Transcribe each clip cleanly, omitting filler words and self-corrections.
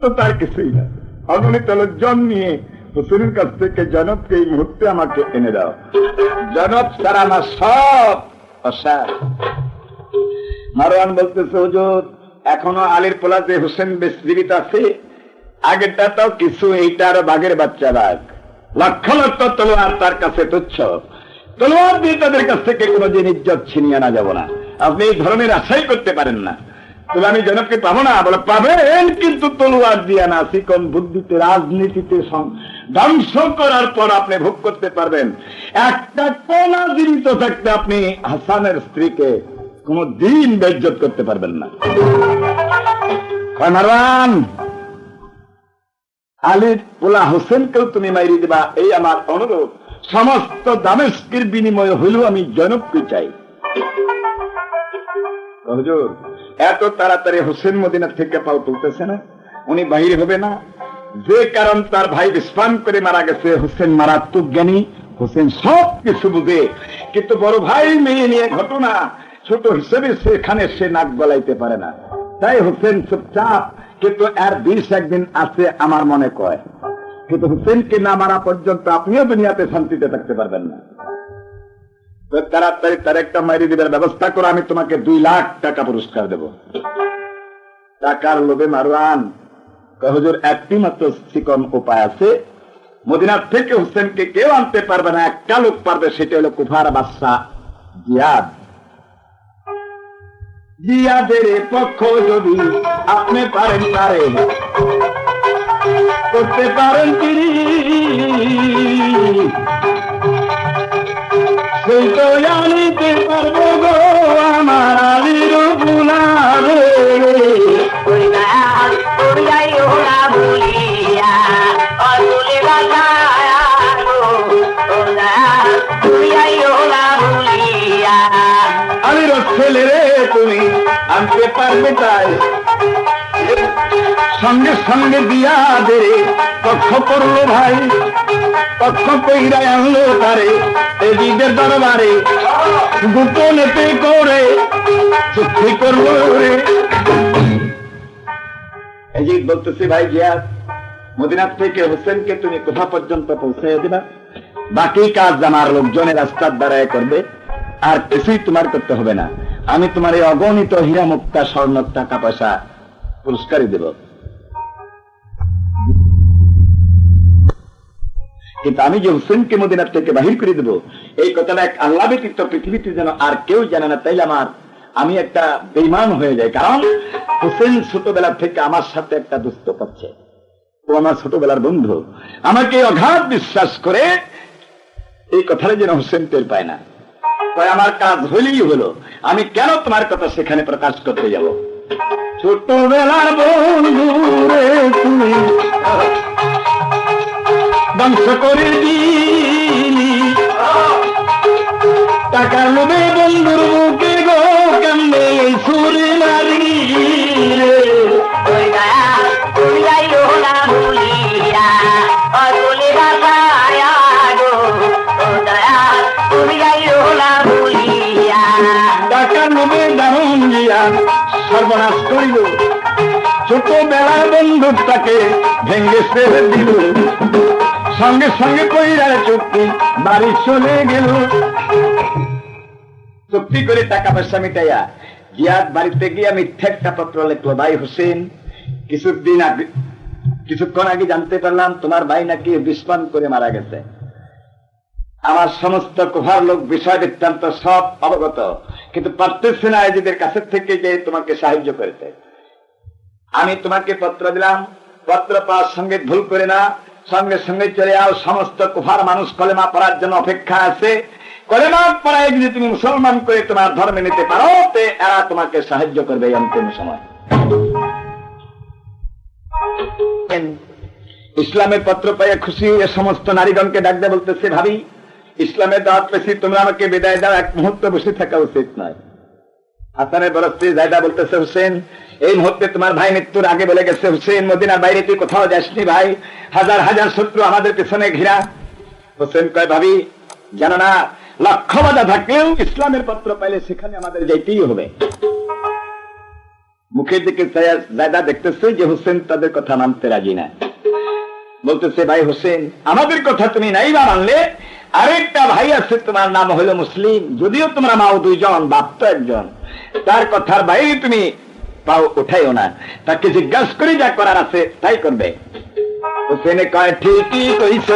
তো তার কিছুই না। অগণিত লোকজন নিয়ে হুসেনের কাছ থেকে জনবকে এই মুহূর্তে আমাকে এনে দাও। জনব ছাড়া আমার সব অসার। মারওয়ান বলতেছে, হুজুর এখনো আলীর পোলাতে হুসেন জীবিত আছে? আগেরটা তো কিছু, এইটা আরো বাঘের বাচ্চা বাঘ। লক্ষ লক্ষ তলোয়ার তার কাছে তুচ্ছ। তলোয়ার দিয়ে তাদের কাছ থেকে কোনো যে ইজ্জত ছিনিয়ে আনা যাব না। আপনি এই ধরনের আশাই করতে পারেন না। তবে আমি জনবকে পাবো না? বলে পাবেন, কিন্তু তলোয়ার দিয়ে না, চিকন বুদ্ধিতে, রাজনীতিতে ধ্বংস করার পর আপনি ভোগ করতে পারবেন। একটা কোনা জীবিত থাকতে আপনি হাসানের স্ত্রীকে কোন দিন বেইজ্জত করতে পারবেন না। মারওয়ান, আলীর পোলা হোসেনকেও তুমি মাইরি দিবা, এই আমার অনুরোধ। সমস্ত দামেস্কের বিনিময়ে হইলেও আমি জনবকে চাই। হুজুর এত তাড়াতাড়ি হোসেন মদিনা থেকে পাও তুলতেছে না, উনি বাহির হবে না। যে কারণ তার ভাই বিস্ফান করে মারা গেছে। হোসেন মারাত্মক জ্ঞানী, হোসেন সব কিছু বুঝে, কিন্তু বড় ভাই মেয়ে নিয়ে ঘটনা, ছোট হিসেবে সেখানে সে নাক গলাইতে পারে না। তাই হোসেন চুপচাপ, কিন্তু এর 20 একদিন আছে আমার মনে কয়। কিন্তু হোসেনকে না মারা পর্যন্ত আপনিও দুনিয়াতে শান্তিতে থাকতে পারবেন না। তাড়াতাড়ি তার একটা মাইরি দিবার ব্যবস্থা করে আমি তোমাকে 2 লাখ টাকা পুরস্কার দেব। টাকার লোভে মারওয়ান হুজুর একটি মাত্র চিকন উপায় আছে। মদিনার থেকে হোসেনকে কেউ আনতে পারবে না, একটা লোক পারবে, সেটা হলো কুফার বাদশা জিয়াদ। জিয়াদের পক্ষ যদি আপনি পারেন করতে পারেন তিনি, সেই তো জানিতে পারবো গো আমার আলীর বুলারে। আলীর ছেলে রে তুমি আনতে পারবে তাই, সঙ্গে সঙ্গে দিয়া দে পক্ষ করলো ভাই, পক্ষ কইরা আনলো তারে এজিদের দরবারে, গোপনেতে করে চুক্তি করলো রে। এজিদ বলতেছে, ভাই জিয়াদ, মদিনা থেকে হোসেনকে তুমি কোথা পর্যন্ত পৌঁছাইয়া দিবা, বাকি কাজ আমার লোকজনের রাস্তার দ্বারায় করবে, আর কিছুই তোমার করতে হবে না। আমি তোমার এই অগণিত হীরা মুক্তা স্বর্ণ টাকা পয়সা পুরস্কারই দেব। কিন্তু আমি যে হোসেনকে মদিনা থেকে বাহির করে দেব, এই কথাটা এক আল্লাহ ব্যতীত পৃথিবীতে যেন আর কেউ জানে না, তাইলে আমি একটা বেঈমান হয়ে যাই। কারণ হোসেন ছোটবেলা থেকে আমার সাথে একটা দুষ্ট পাচ্ছে, ও আমার ছোটবেলার বন্ধু, আমাকে অগাধ বিশ্বাস করে এই কথাটা যেন হোসেন টের পায় না। তাই আমার কাজ হইলেই হলো, আমি কেন তোমার কথা সেখানে প্রকাশ করতে যাব? ছোটবেলার বন্ধু রে তুমি ধ্বংস করে দিলি, টাকার লোভে বন্ধুর বুকে গো কেমনে সুরে মারি রে। টাকার লোভে দারুণ দিয়া সর্বনাশ করিল, ছোটবেলার বন্ধুটাকে ভেঙে ফেলে দিল, সঙ্গে সঙ্গে কইরার চুক্তি বাড়ি চলে গেল। চুক্তি করে টাকা পয়সা মিটাইয়া জিয়াদ বাড়িতে গিয়া মিথ্যা একটা পত্র লিখলো, ভাই হোসেন, কিছুক্ষণ আগে জানতে পারলাম তোমার ভাই নাকি বিস্ফান করে মারা গেছে। আমার সমস্ত কুফার লোক বিষয় বৃত্তান্ত সব অবগত, কিন্তু পারতেছে না এদের কাছে থেকে যে তোমাকে সাহায্য করেছে। আমি তোমাকে পত্র দিলাম, পত্র পাওয়ার সঙ্গে ভুল করে না, সঙ্গে সঙ্গে চলে আও। সমস্ত কুফার মানুষ কলেমা পড়ার জন্য অপেক্ষা আছে। কলেমা পড়ায় যদি তুমি মুসলমান করে তোমার ধর্মে নিতে পারো, এরা তোমাকে সাহায্য করবে এই অন্তিম সময়। ইসলামের পত্র পেয়ে খুশি হয়ে সমস্ত নারীগণকে ডাক দেয়া বলতেছে, ভাবি ইসলামের দাওয়াত পেয়েছি, তুমি আমাকে বিদায় দাও, এক মুহূর্ত বসে থাকা উচিত নয়। হাসানের বড় স্ত্রী জায়দা বলতেছে, হোসেন এই মুহূর্তে তোমার ভাই মৃত্যুর আগে বলে গেছে, হোসেন মদিনার বাইরে তুই কোথাও যাসনি ভাই, হাজার হাজার শত্রু আমাদের পেছনে ঘিরা। হোসেন কয়, ভাবি জানো না, লক্ষ বাধা থাকলেও ইসলামের পত্র পাইলে সেখানে আমাদের যেতেই হবে। মুখের দিকে জায়দা দেখতেছে যে হোসেন তাদের কথা মানতে রাজি না। বলতেছে, ভাই হোসেন, আমাদের কথা তুমি নাই বা মানলে আরেকটা ভাই আছে, তোমার নাম হলো মুসলিম, যদিও তোমরা মাও দুইজন, বাপ তো একজন, তার কথার বাইরে তুমি পাও উঠাইও না, তাকে জিজ্ঞাসা করে যা করার আছে তাই করবে। হোসেনে কয়, ঠিকই কইছ,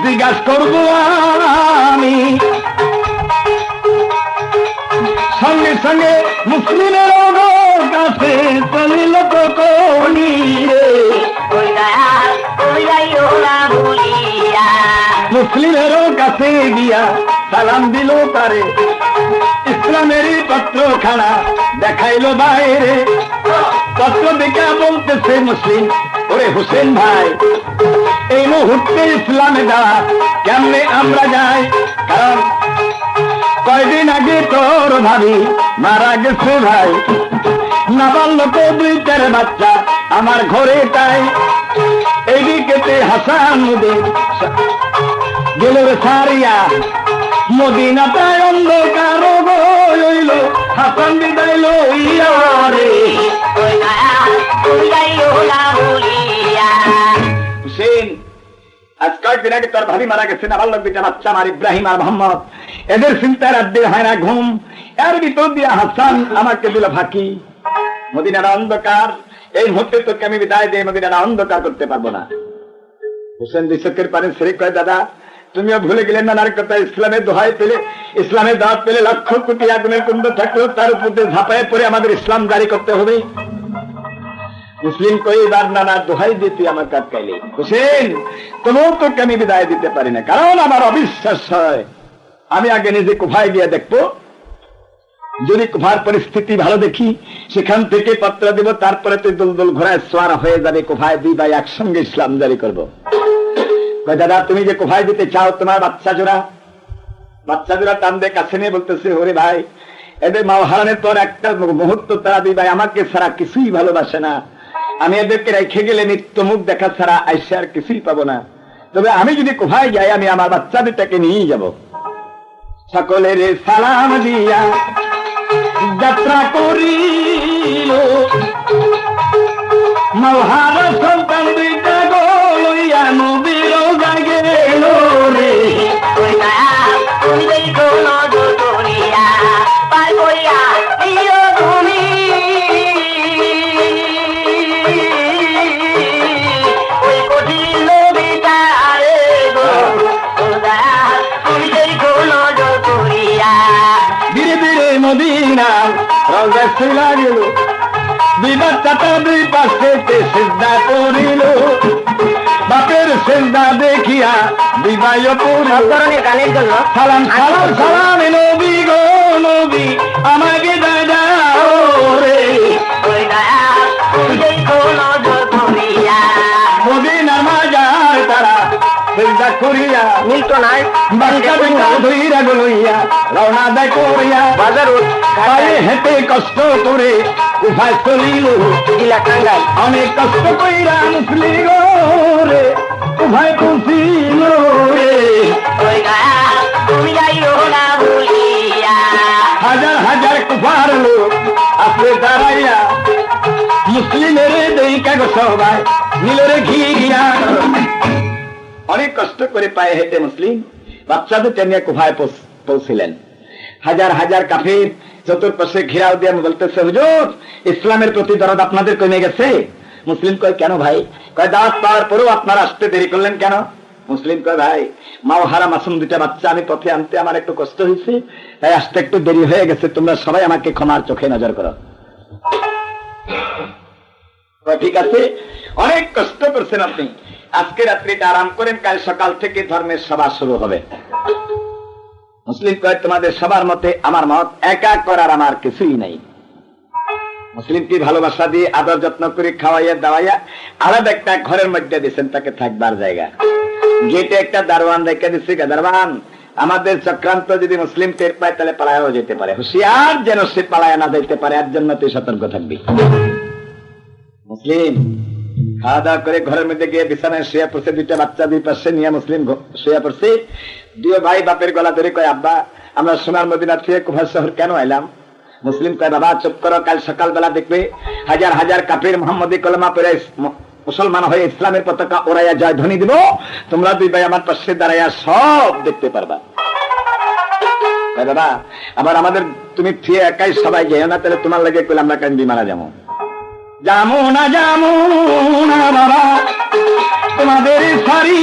জিজ্ঞাসা করবো আমি। সঙ্গে সঙ্গে মুসলিমের কাছে চলিল তো কোনি রে, মুসলিমেরও কাছে গিয়া সালাম দিল তারে, ইসলামেরই পত্র খানা দেখাইলো বাইরে। পত্র দেখা বলতেছে মুসলিম, ওরে হোসেন ভাই, এই মুহূর্তে ইসলামে যাওয়া কেমনে আমরা যাই, কারণ কয়দিন আগে তোর ভাবি মারা গেছে ভাই, নাবালক 2-4 বাচ্চা আমার ঘরে তাই। এইদিকে হাসান গেল সারিয়া মদিনাটায় অন্ধকার হইল, হাসান বিদায় লইয়া রে। হুসেন, আজ কয়েকদিন আগে তোর ভাবি মারা গেছে, নাবালক 2টা বাচ্চা আমার, ইব্রাহিম আর মোহাম্মদ, এদের চিন্তার আর দিন হয় না ঘুম, এর ভিতর দিয়া হাসান আমাকে দিল ফাঁকি। মদিনার অন্ধকার, এই মুহূর্তে তোকে আমি বিদায় দিয়ে মদিনার অন্ধকার করতে পারবো না। হোসেন 2 চোখের পানি ছেড়ে কয়, দাদা তুমিও ভুলে গেলেন না কথা, ইসলামের দোহাই পেলে, ইসলামের দাওয়াত পেলে 1,00,000 কোটি আগুনের কুণ্ড থাকলেও তার উপর ঝাঁপায় পড়ে আমাদের ইসলাম জারি করতে হবে। মুসলিম কই, এবার নানা দোহাই দিয়ে তুই আমার কাজ খাইলে। হোসেন, তোমাও তোকে আমি বিদায় দিতে পারি না, কারণ আমার অবিশ্বাস হয়। আমি আগে নিজে কুফায় গিয়ে দেখবো, যদি কুফার পরিস্থিতি ভালো দেখি সেখান থেকে পত্র দিব, তারপরে তুই দুলদুল ঘোড়ায় সোয়ার হয়ে যাবে, কুফায় 2 ভাই একসঙ্গে ইসলাম জারি করবো। দাদা তুমি যে কুফায় দিতে চাও, তোমার বাচ্চা জোড়া টান দিয়ে কাছে নিয়ে বলতেছে, ওরে ভাই, এদের মা হারানোর পর একটা মুহূর্ত তারা 2 ভাই আমাকে ছাড়া কিছুই ভালোবাসে না, আমি এদেরকে রেখে গেলে নিত্য মুখ দেখা ছাড়া আইসে আর কিছুই পাবো না, তবে আমি যদি কুফায় যাই আমি আমার বাচ্চা 2টাকে নিয়ে যাব। সকলের সালাম দিয়া যাত্রা করিল, মহার সন্তান 2টা গো লইয়া নবীর জাগে এলো রে। ধীরে ধীরে মদিনা রোজা ছিলা গেল, 2 বাচ্চাটা 2 পাশে সিজদা করিল, বাপের সিজদা দেখিয়া 2 ভাইও পড়ে গানের জন্য সালাম সালাম সালাম, নবী গো নবী আমাকে দাও রে। মদিনার মাজার তারা সিজদা করিয়া মিলতো নাই, বাচ্চা ধইরা গলইয়া রওনা দেয় করিয়া, বাজার পায়ে হেঁটে কষ্ট করে কুফায় চলিল, অনেক কষ্ট কইরা মুসলিম গো রে কুফায় পৌঁছিল রে। হাজার হাজার কুফার লোক আসলে দাঁড়াইয়া মুসলিমের দেই কাগজ সবাই নিল রে ঘিয়া। অনেক কষ্ট করে পায়ে হেঁটে মুসলিম বাচ্চা 2টা নিয়ে কুফায় পৌঁছিলেন। হাজার হাজার কাফির চতুর্পাশে ঘেরাও দিয়ে বলতেছে, হুজুর ইসলামের প্রতি দরদ আপনাদের কমে গেছে। মুসলিম কয়, কেন ভাই? কয়, দাওয়াত পাওয়ার পরেও আপনারা আসতে দেরি করলেন কেন? মুসলিম কয়, ভাই মাওহারা মাসুম 2টা বাচ্চা আমি পথে আনতে আমার একটু কষ্ট হয়েছে, তাই আসতে একটু দেরি হয়ে গেছে, তোমরা সবাই আমাকে ক্ষমার চোখে নজর করো। ঠিক আছে, অনেক কষ্ট করছেন আপনি, আজকে রাত্রিটা আরাম করেন, কাল সকাল থেকে ধর্মের সভা শুরু হবে। মুসলিম কয়, তোমাদের সবার মতে আমার মত একা করার আমার কিছুই নাই। মুসলিমকে ভালোবাসা দিয়ে আদর যত্ন করে খাওয়াইয়া দাওয়াইয়া আলাদা একটা ঘরের মধ্যে দিয়েছেন, তাকে থাকবার জায়গা। গেটে একটা দারোয়ান রেখে দিচ্ছে, দারোয়ান আমাদের চক্রান্ত যদি মুসলিম টের পায় তাহলে পালায়াও যেতে পারে, হুঁশিয়ার যেন সে পালায়া না যেতে পারে, এর জন্য তুই সতর্ক থাকবি। মুসলিম খাওয়া দাওয়া করে ঘরের মধ্যে গিয়ে বিছানায় শুয়ে পড়ছে, 2টা বাচ্চা 2 পাশে নিয়ে মুসলিম শুয়ে পড়ছে। 2 ভাই বাপের গলা ধরে কয়, আব্বা আমরা সোনার মদিনা থেকে কুফা শহর কেন এলাম? মুসলিম কয় বাবা চুপ করো, কাল সকালবেলা দেখবে হাজার হাজার কাফির মোহাম্মদী কলেমা পড়ে মুসলমান হয়ে ইসলামের পতাকা ওড়াইয়া জয় ধ্বনি দিব, তোমরা দুই ভাই আমার পাশে দাঁড়াইয়া সব দেখতে পারবা। বাবা আবার আমাদের তুমি ফিরে একাই সবাই যেও না, তাহলে তোমার লাগে কইলে আমরা কেন বিমানা যাবো যাবো না বাবা তোমাদের সারি,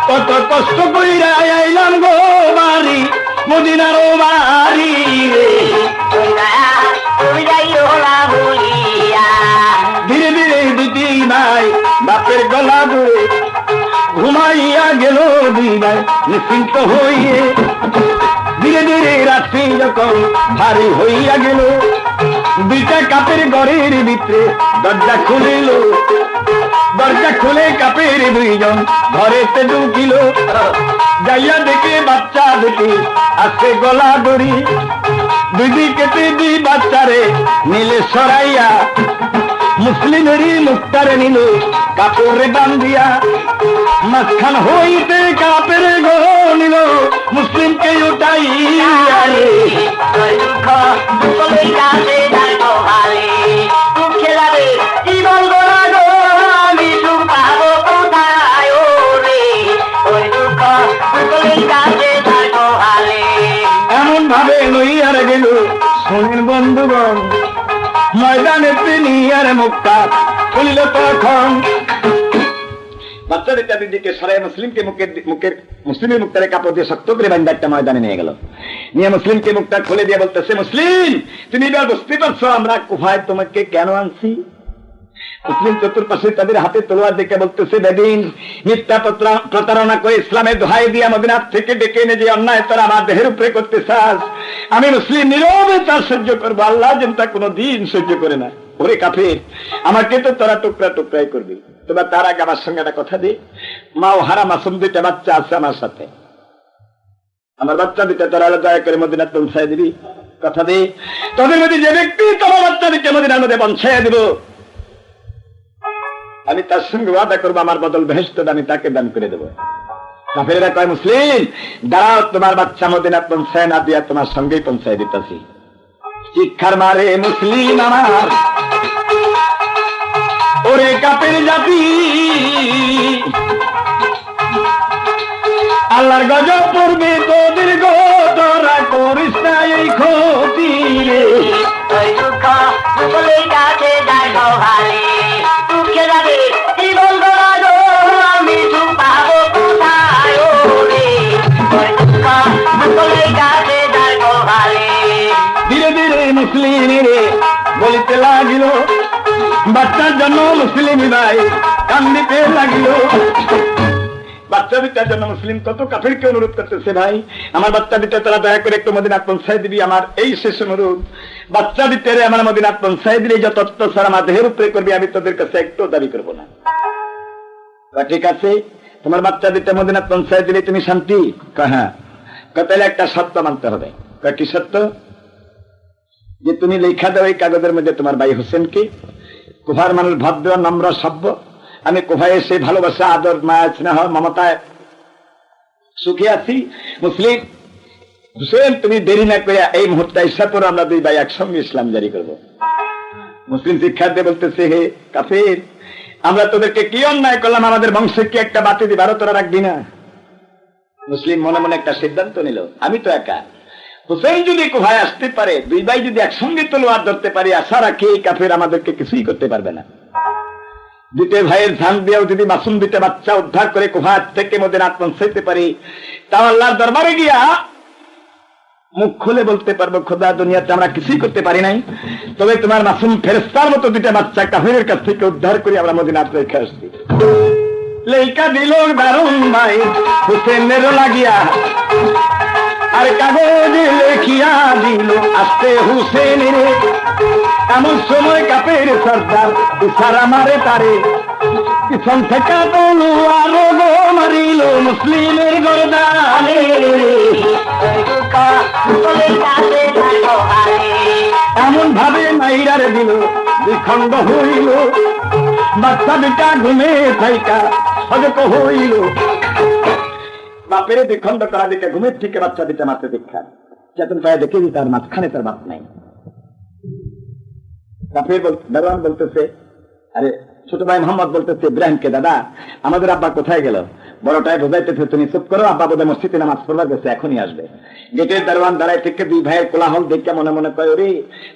কত কষ্ট কইরা আইলাম গো বাড়ি মদিনার বাড়ি, ধীরে ধীরে দুটি ভাই বাপের গলা ধরে ঘুমাইয়া গেল দুই ভাই নিশ্চিন্ত হইয়ে। ধীরে ধীরে রাত্রি যখন ভারী হইয়া গেল, দুইটা কাপের ঘরের ভিতরে দরজা খুলিল, দরজা খুলে কাপের দুইজন ঘরেতে ঢুকিল, যাইয়া দেখে বাচ্চা দুটি আছে গলা দড়ি, দুই দিকেতে দুই বাচ্চারে নিলে সরাইয়া, মুসলিমেরই মুক্তারে নিল কাপড়ে বান্ধিয়া, মাঝখান হইতে কাপের ঘর নিল মুসলিমকে উঠাইয়া, এমন ভাবে লইয়ার গেল। শোনেন বন্ধুগণ, ময়দানে তিনি আর মুক্তা খুলিল তখন, বাচ্চাদের তাদের দিকে সরাই মুসলিমকে মুসলিমের মুক্তারে কাপড় দিয়ে শক্ত করে বান্ধা একটা ময়দানে নিয়ে গেল, নিয়ে মুসলিমকে মুক্তা খুলে দিয়ে বলতেছে, মুসলিম তুমি এবার বুঝতে পারছো আমরা কুফায় তোমাকে কেন আনছি? মুসলিম চতুর্পাশে তাদের হাতে তলোয়ার দেখে বলতেছে, বেদিন মিথ্যা প্রতারণা করে ইসলামের দোহাই দিয়া মদিনার থেকে ডেকে এনে যে অন্যায় তারা আমার দেহের উপরে করতে চাস, আমি মুসলিম নীরবে তার সহ্য করবো, আল্লাহ যেন তা কোনো দিন সহ্য করে না। ওরে কাফের, আমাকে তো তোরা টুকরা টুকরাই করবি, তোমরা তার আগে আমার সঙ্গে একটা কথা দি, মা ও হারা মাসুম দুইটা বাচ্চা আছে আমার সাথে, আমার বাচ্চা দুইটা তোরা দয়া করে মদিনার পৌঁছায় দিবি, কথা দি। তোদের মধ্যে যে ব্যক্তি তোমার বাচ্চা দুইটা মদিনার মধ্যে পৌঁছায় দিব, আমি তার সঙ্গে ওয়াদা করবো আমার বদল বেহেশত আমি তাকে দান করে দেবো। কাফেরেরা কয়, মুসলিম দাঁড়াও, তোমার বাচ্চা মদিনা পৌঁছায় না দিয়া তোমার সঙ্গেই পৌঁছায় দিতেছি। শিক্ষার মারে মুসলিম আমার ওরে কাফের জাতি, আল্লাহর গজব পড়বে তোদের গো, তোরা করিস না এই ক্ষতি রে, ধীরে ধীরে মুসলিম বলিতে লাগিল, বাচ্চার জন্য মুসলিম ভাই কান্দিতে লাগিল। বাচ্চা দুটার জন্য মুসলিম কত কাফেরকে অনুরোধ করতেছে, ভাই আমার বাচ্চা দুটা তারা দয়া করে একটু মদিনাত পৌঁছায় দিবি, আমার এই শেষ অনুরোধ, বাচ্চা দুটারে আমার মদিনাত পৌঁছায় দিলে যত অত্যাচার আমার দেহের উপরে করবি আমি তোদের কাছে একটু দাবি করবো না। ঠিক আছে, তোমার বাচ্চা দুটা মদিনাত পৌঁছায় দিলে তুমি শান্তি? হ্যাঁ। তাহলে একটা সত্য মানতে হবে। কি সত্য? যে তুমি লেখা দাও এই কাগজের মধ্যে তোমার ভাই হোসেনকে, কুফার মানুষ ভদ্র নম্র সভ্য, আমি কুফায় এসে ভালোবাসা আদর মায়া স্নেহ মমতায় সুখে আছি। মুসলিম হোসেন তুমি দেরি না করে এই মুহূর্তে ইচ্ছা করো, আমরা দুই ভাই একসঙ্গে ইসলাম জারি করবো। মুসলিম শিক্ষা দিয়ে বলতেছে, হে কাফের, আমরা তোদেরকে কি অন্যায় করলাম, আমাদের বংশে কি একটা বাতি দিবারও তোরা রাখবি না? মুসলিম মনে মনে একটা সিদ্ধান্ত নিল, আমি তো একা, হোসেন যদি কুফায় আসতে পারে, দুই ভাই যদি একসঙ্গে তলোয়ার ধরতে পারি, আশা রাখি এই কাফের আমাদেরকে কিছুই করতে পারবে না। দুটো ভাইয়ের ধান দিয়েও যদি মাসুম দুটো বাচ্চা উদ্ধার করে কুফার থেকে মদিনাত পৌঁছাইতে পারি, তাও আল্লাহর দরবারে গিয়া মুখ খুলে বলতে পারবো, খোদা দুনিয়াতে আমরা কিছুই করতে পারি নাই, তবে তোমার মাসুম ফেরেশতার মতো দুটো বাচ্চা কাফেরের কাছ থেকে উদ্ধার করে আমরা মদিনাত রেখে আসছি। লেখা দিল দারুণ ভাই হোসেনের লাগিয়া, আর কাগজে লেখিয়া দিল আস্তে হুসেনের, এমন সময় কাপের সর্দার ইশারা মারে তারে, পিছন থেকে তলোয়ার গো মারিল মুসলিমের গর্দানে, এমন ভাবে মাইরারে দিল দ্বিখণ্ড হইল, বাচ্চা দুটা ঘুমে থাইকা সজক হইল। বাপের দ্বিখণ্ড করা দিকে ঘুমের থেকে বাচ্চা দিতে মারতে দীক্ষা চেতন পায়ে দেখে তার মাঝখানে তার বাপ নাই। বাপের দারোয়ান বলতেছে, আরে ছোট ভাই মোহাম্মদ বলতেছে ইব্রাহিমকে, দাদা আমাদের আব্বা কোথায় গেল? বড়টাই বোঝাইতেছে, তুমি চুপ করো, আব্বা বোধহয় মসজিদে নামাজ পড়বার গেছে, এখনই আসবে। গেটের দারোয়ান দাঁড়ায় থেকে দুই ভাইয়ের কোলাহল দেখে মনে মনে কয়, ওরে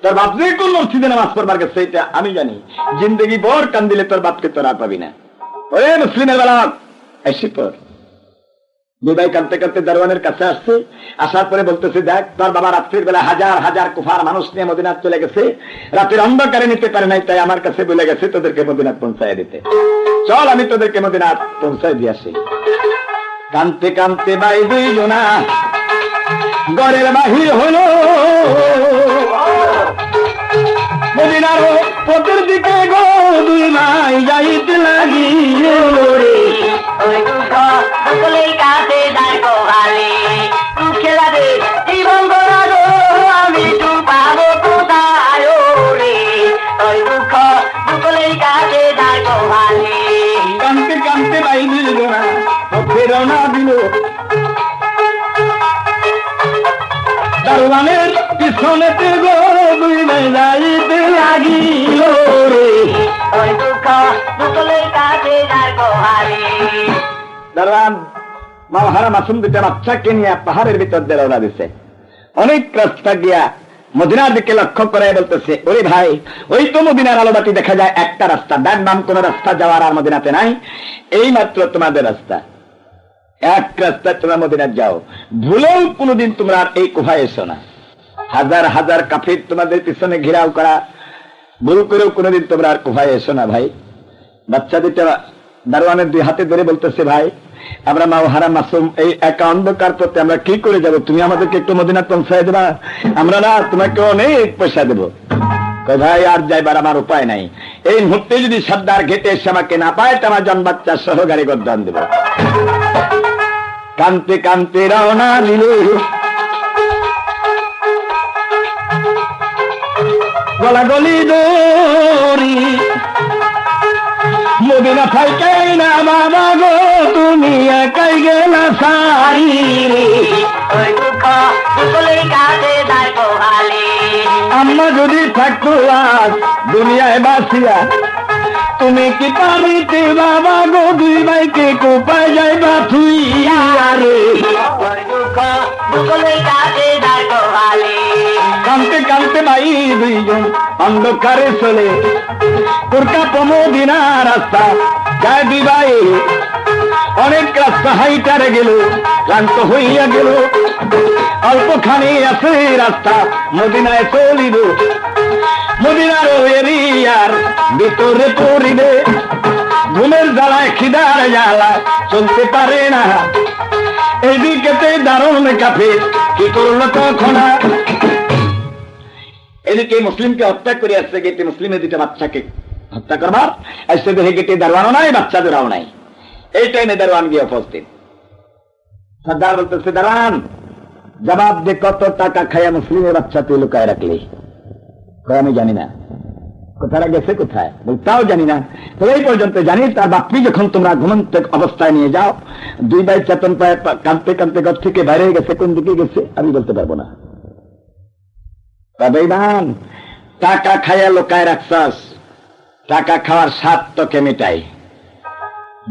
তোর বাপ যে কোন মসজিদে নামাজ পড়বার গেছে এটা আমি জানি, জিন্দগি বর কান দিলে তোর বাপকে তোর আর পাবি না। ওরে মুসলিমের বেলা এসে পর। দুই ভাই কাঁদতে কাঁদতে দারোয়ানের কাছে আসছে, আসার পরে বলতেছে, দেখ তোর বাবা রাত্রির বেলা হাজার হাজার কুফার মানুষ নিয়ে মদিনাত চলে গেছে, রাতের অন্ধকারে নিতে পারে নাই, তাই আমার কাছে বলে গেছে তোদেরকে মদিনাত পৌঁছায় দিতে, চল আমি তোদেরকে মদিনাত পৌঁছায় দিয়ে আসি। কাঁদতে কাঁদতে ভাই দুইজনা ঘরের বাহির হলো, মদিনার পথের দিকে গো দুই ভাই যাইতে লাগিল রে। ওই দুঃখ সকলের কাছে যায় গোহালে, দুঃখে লাগে জীবন গড়ালো, আমি তো পাবো কোথায় রে। ওই দুঃখ সকলের কাছে যায় গোহালে। কাঁদতে কাঁদতে ভাই দুইজনা পথে রওনা দিল, দারোয়ানের পিছনেতে গো দুই ভাই যাইতে লাগিল রে। ওই দুঃখ সকলের কাছে যায় গোহালে। দারোয়ান মাওহারা মাসুম দুটা বাচ্চাকে নিয়ে পাহাড়ের ভিতর দিয়ে রওনা দিছে। অনেক রাস্তা গিয়া মদিনার দিকে লক্ষ্য করে বলতেছে, ওরে ভাই ওই তো মদিনার আলোবাতি দেখা যায়, একটা রাস্তা, ডান বাম কোন রাস্তা যাওয়ার আর মদিনাতে নাই, এই মাত্র তোমাদের রাস্তা, এক রাস্তা তোমরা মদিনাত যাও, ভুলেও কোনোদিন তোমরা এই কুফায় এসো না। হাজার হাজার কাফির তোমাদের পিছনে ঘেরাও করা, ভুল করেও কোনোদিন তোমরা আর কুফায় এসো না। ভাই বাচ্চা দুটা দারোয়ানের দুই হাতে ধরে বলতেছে, ভাই আমরা মাওহারা মাসুম এই একা অন্ধকার পথে আমরা কি করে যাব, তুমি আমাদেরকে একটু মদিনাত পৌঁছায় দেবা, আমরা না তোমাকে অনেক পয়সা দেবো। ভাই আর যাইবার আমার উপায় নাই, এই মুহূর্তে যদি সর্দার ঘেটে এসে আমাকে না পায় তো আমার জন বাচ্চা সহ গাড়ি গদ্দান দেব। কানতে কানতে রওনা দিল, গলা গলি দড়ি মদিনা থাইকাই না বাবা গো তুমি একাই গেলা সারি রে। ওই দুঃখ সকলের কাছে যায় গোহালে, আম্মা যদি থাকতো আজ দুনিয়ায় বাসিয়া, তুমি কি পারিতে বাবা গো দুই ভাইকে কোপায় যাইবা থুইয়া রে। ওই দুঃখ সকলের কাছে যায় গোহালে। কানতে কানতে ভাই দুইজন অন্ধকারে চলে, তোরকা মদিনা রাস্তা যায় দুই ভাই, অনেক রাস্তা হাইটারে গেল, ক্লান্ত হইয়া গেল, অল্পখানি আছে রাস্তা মদিনায় চলিল, মদিনার এরিয়ার ভিতরে পড়িলে, ঘুমের জ্বালায় খিদার জ্বালা চলতে পারে না, এদিকে দারুণ কাফির কি করলো তখন, এদিকে মুসলিমকে হত্যা করে আসছে, গেটে মুসলিমের দুটা বাচ্চাকে হত্যা করবার আসছে, দেখে গেটে দারোয়ানও নাই বাচ্চা জোড়াও নাই। এই টাইমে দারোয়ান গিয়ে উপস্থিত, সর্দার বলতেছে, দারোয়ান জবাব দে কত টাকা খাইয়া মুসলিমের বাচ্চা তুই লুকায় রাখলি? আমি জানি না। কোথায় গেছে কোথায়? তাও জানি না, তো এই পর্যন্ত জানি তার বাপি যখন তোমরা ঘুমন্ত অবস্থায় নিয়ে যাও, দুই ভাই চেতন পায়ে কাঁদতে কাঁদতে ঘর থেকে বাইরে গেছে, কোন দিকে গেছে আমি বলতে পারবো না। বেঈমান, টাকা খাইয়া লোকায় রাখছাস, টাকা খাওয়ার স্বাদ তোকে মেটাই।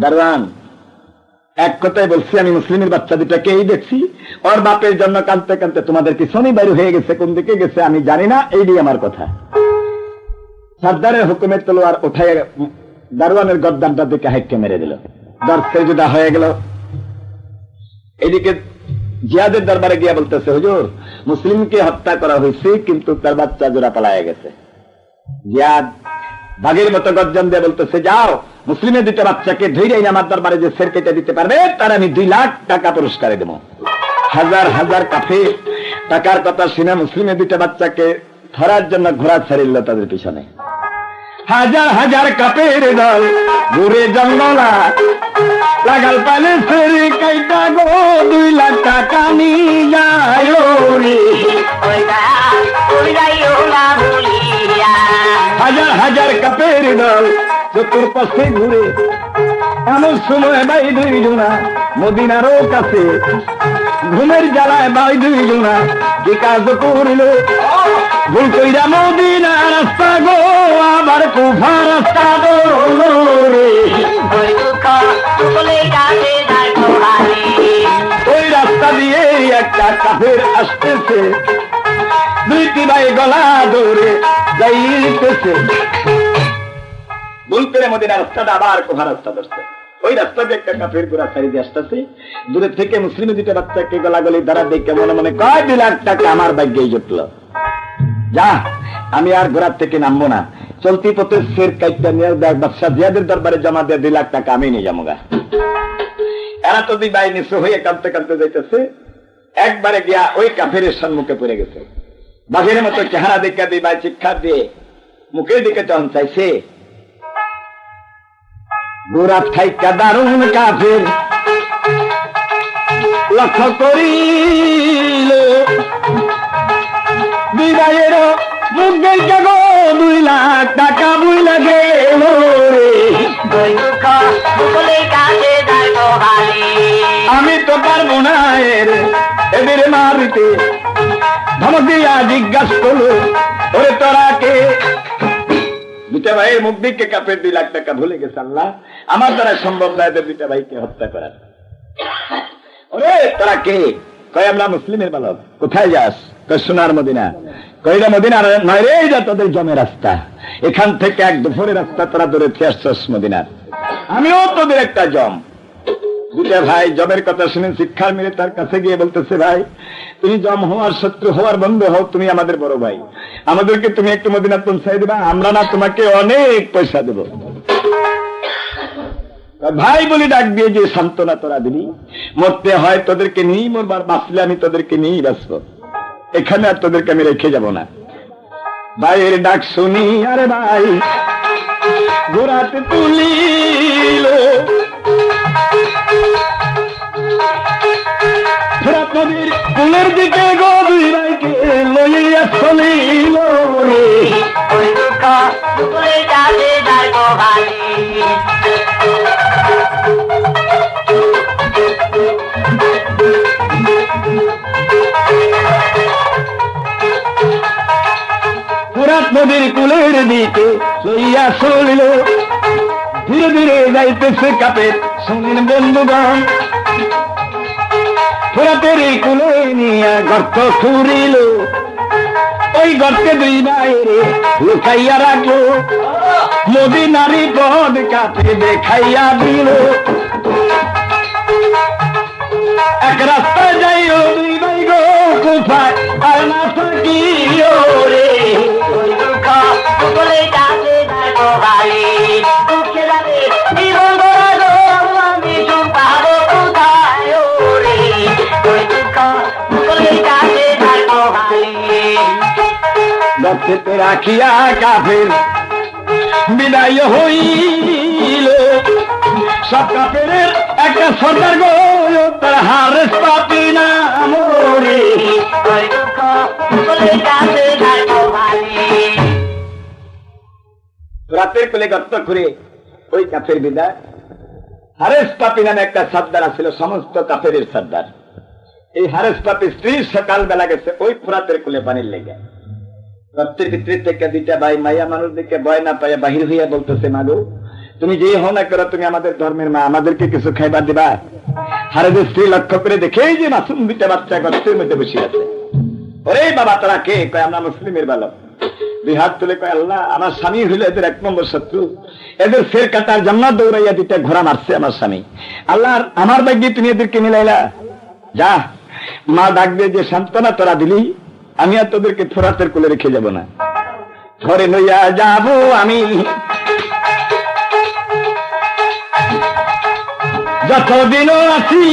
দারোয়ান এক কথায় বলছি, আমি মুসলিমের বাচ্চা দুটাকে এই দেখছি, ওর বাপের জন্য কাঁদতে কাঁদতে তোমাদের পিছনে বাইরে হয়ে গেছে, কোন দিকে গেছে আমি জানি না, এই দিয়ে আমার কথা। সর্দারের হুকুমের তলোয়ার উঠাই দারোয়ানের গদ্দানটার দিকে হাইটকে মেরে দিল, দর্শে জুদা হয়ে গেল। এদিকে জিয়াদের দরবারে গিয়া বলতেছে, হুজুর মুসলিমকে হত্যা করা হয়েছে কিন্তু তার বাচ্চা জোড়া পালায় গেছে। জিয়াদ বাঘের মতো গর্জন দিয়ে বলতেছে, যাও মুসলিমের দুটো বাচ্চাকে ধৈর্য আমার দরবারে যে সের কেটে দিতে পারবে তার আমি 2 লাখ টাকা পুরস্কারে দেবো। হাজার হাজার কাফির টাকার কথা শুনে মুসলিমের দুটো বাচ্চাকে ধরার জন্য ঘোড়া ছাড়িল তাদের পিছনে। হাজার হাজার কাফের দল ঘুরে জঙ্গলা লাগাল পালে সেরে কাইটা গো 2 লাখ টাকা নিয়ে যায় রে। হাজার হাজার কাফের দল চতুর্পাশে ঘুরে, এমন সময় ভাই দুইজনা মদিনারও কাছে ঘুমের জ্বালায় ভাই দুইজনা কি কাজ করিল ভুল কইরা মদিনা রাস্তা গো আবার কুফা রাস্তা গো রে ওই রাস্তা দিয়ে একটা কাফের আসতেছে দুইটি ভাই গলা ধরে যাইতেছে ভুল করে মদিনা রাস্তাটা আবার কুফা রাস্তা ধরছে ওই রাস্তা দিয়ে একটা কাফের গোড়া ছাড়ি দিয়ে আসতেছে দূরের থেকে মুসলিম দুইটা বাচ্চাকে গলাগলি দ্বারা দেখে মনে মনে কয় 2 লাখ টাকা আমার ভাগ্যেই জুটল যা আমি আর ঘোড়ার থেকে নামবো না চলতি পথে ফের কাইটা নিয়ে বাদশাহ জিয়াদের দরবারে জমা দিয়ে 2 লাখ টাকা আমি নিয়ে যাবো গা এরা তো দুই ভাই নিঃস্ব হয়ে কাঁদতে কাঁদতে যাইতেছে একবারে গিয়া ওই কাফের সম্মুখে পড়ে গেছে বাঘের মতো চেহারা দেখে দুই ভাই চিৎকার দিয়ে মুখের দিকে যখন চাইছে গোড়া থাইকা দারুণ কাফের লক্ষ্য করিল দুই ভাইয়েরও মুখ দেখে গো 2 লাখ টাকা বুইলা গেল আমি তো পারবো না এদের মারিতে ধমক দিয়া জিজ্ঞাসা করলো ওরে তোরা কে দুটা ভাইয়ের মুখ দিকে কাপের 2 লাখ টাকা ভুলে গেছে আল্লাহ আমার দ্বারা সম্ভব না এদের দুটা ভাইকে হত্যা করার ওরে তোরা কে কয় আমরা মুসলিমের বালক কোথায় যাস কয় সোনার মদিনা কইরা মদিনা নয় রে যা তোদের জমের রাস্তা এখান থেকে এক দুপুরের রাস্তা তোরা দূরে আসছস মদিনার আমিও তোদের একটা জম দুটা ভাই জমের কথা শুনে শিক্ষার মেরে তার কাছে গিয়ে বলতেছে ভাই তুমি জম হওয়ার শত্রু হওয়ার বন্ধু হও তুমি আমাদের বড় ভাই আমাদেরকে তুমি একটু মদিনা পৌঁছাই দিবা আমরা না তোমাকে অনেক পয়সা দেব ভাই বলে ডাক দিয়ে যে সান্ত্বনা তোরা দিলি মরতে হয় তোদেরকে নিয়েই মরবার বাঁচলে আমি তোদেরকে নিয়েই বাঁচবো এখানে আর তোদেরকে আমি রেখে যাব না ভাইয়ের ডাক শুনি আরে ভাই ঘোড়াতে তুলিল ফেরাত নদীর কুলের দিকে গো 2 ভাইকে লইয়া চলিল রে ফেরাত নদীর কুলের দিকে লইয়া চলিল ধীরে ধীরে যাইতেছে কাপের শুনেন বন্ধুগণ ফেরাতের কুলে নিয়ে গর্ত খুঁড়িল ওই গর্তে 2 ভাইরে লুকাইয়া রাখলো মদিনারি পদ কাপে দেখাইয়া দিল এক রাস্তায় যাইও 2 ভাই গো কুফায় আর না থাকিও রে গর্তে রাখিয়া কাফের বিদায় হইল সব কাফের একটা সর্দার গো তার হারেস পাপি না মরে রাতের কোলে গর্ত খুঁড়ে ওই কাফের বিদায় হারেস পাপি নামে একটা সর্দার ছিল সমস্ত কাফের সর্দার এই হারেস পাপি স্ত্রী সকালবেলা গেছে ওই ফোরাতের কোলে পানির লেগে রক্তের ভিতরে থেকে 2টা ভাই মাইয়া মানুষ দেখে ভয় না পাইয়া বাহির হইয়া বলতেছে মাগো তুমি যে হো না করো তুমি আমাদের ধর্মের মা আমাদেরকে কিছু খাইবার দিবা হারেদের স্ত্রী লক্ষ্য করে দেখেই যে মাসুম 2টা বাচ্চা গর্তের মধ্যে বসে আছে ওরে বাবা তোরা কে কয় আমরা মুসলিমের বালক 2 হাত তুলে কয় আল্লাহ আমার স্বামী হইল এদের 1 নম্বর শত্রু এদের ফের কাটার জন্য দৌড়াইয়া 2টা ঘোড়া মারছে আমার স্বামী আল্লাহ আমার ভাগ্যে তুমি এদেরকে মিলাইলা যা মা ডাক দিয়ে যে সান্ত্বনা তোরা দিলি আমি আর তোদেরকে ফোরাতের কোলে রেখে যাব না ধরে লইয়া যাব আমি যতদিনও আছি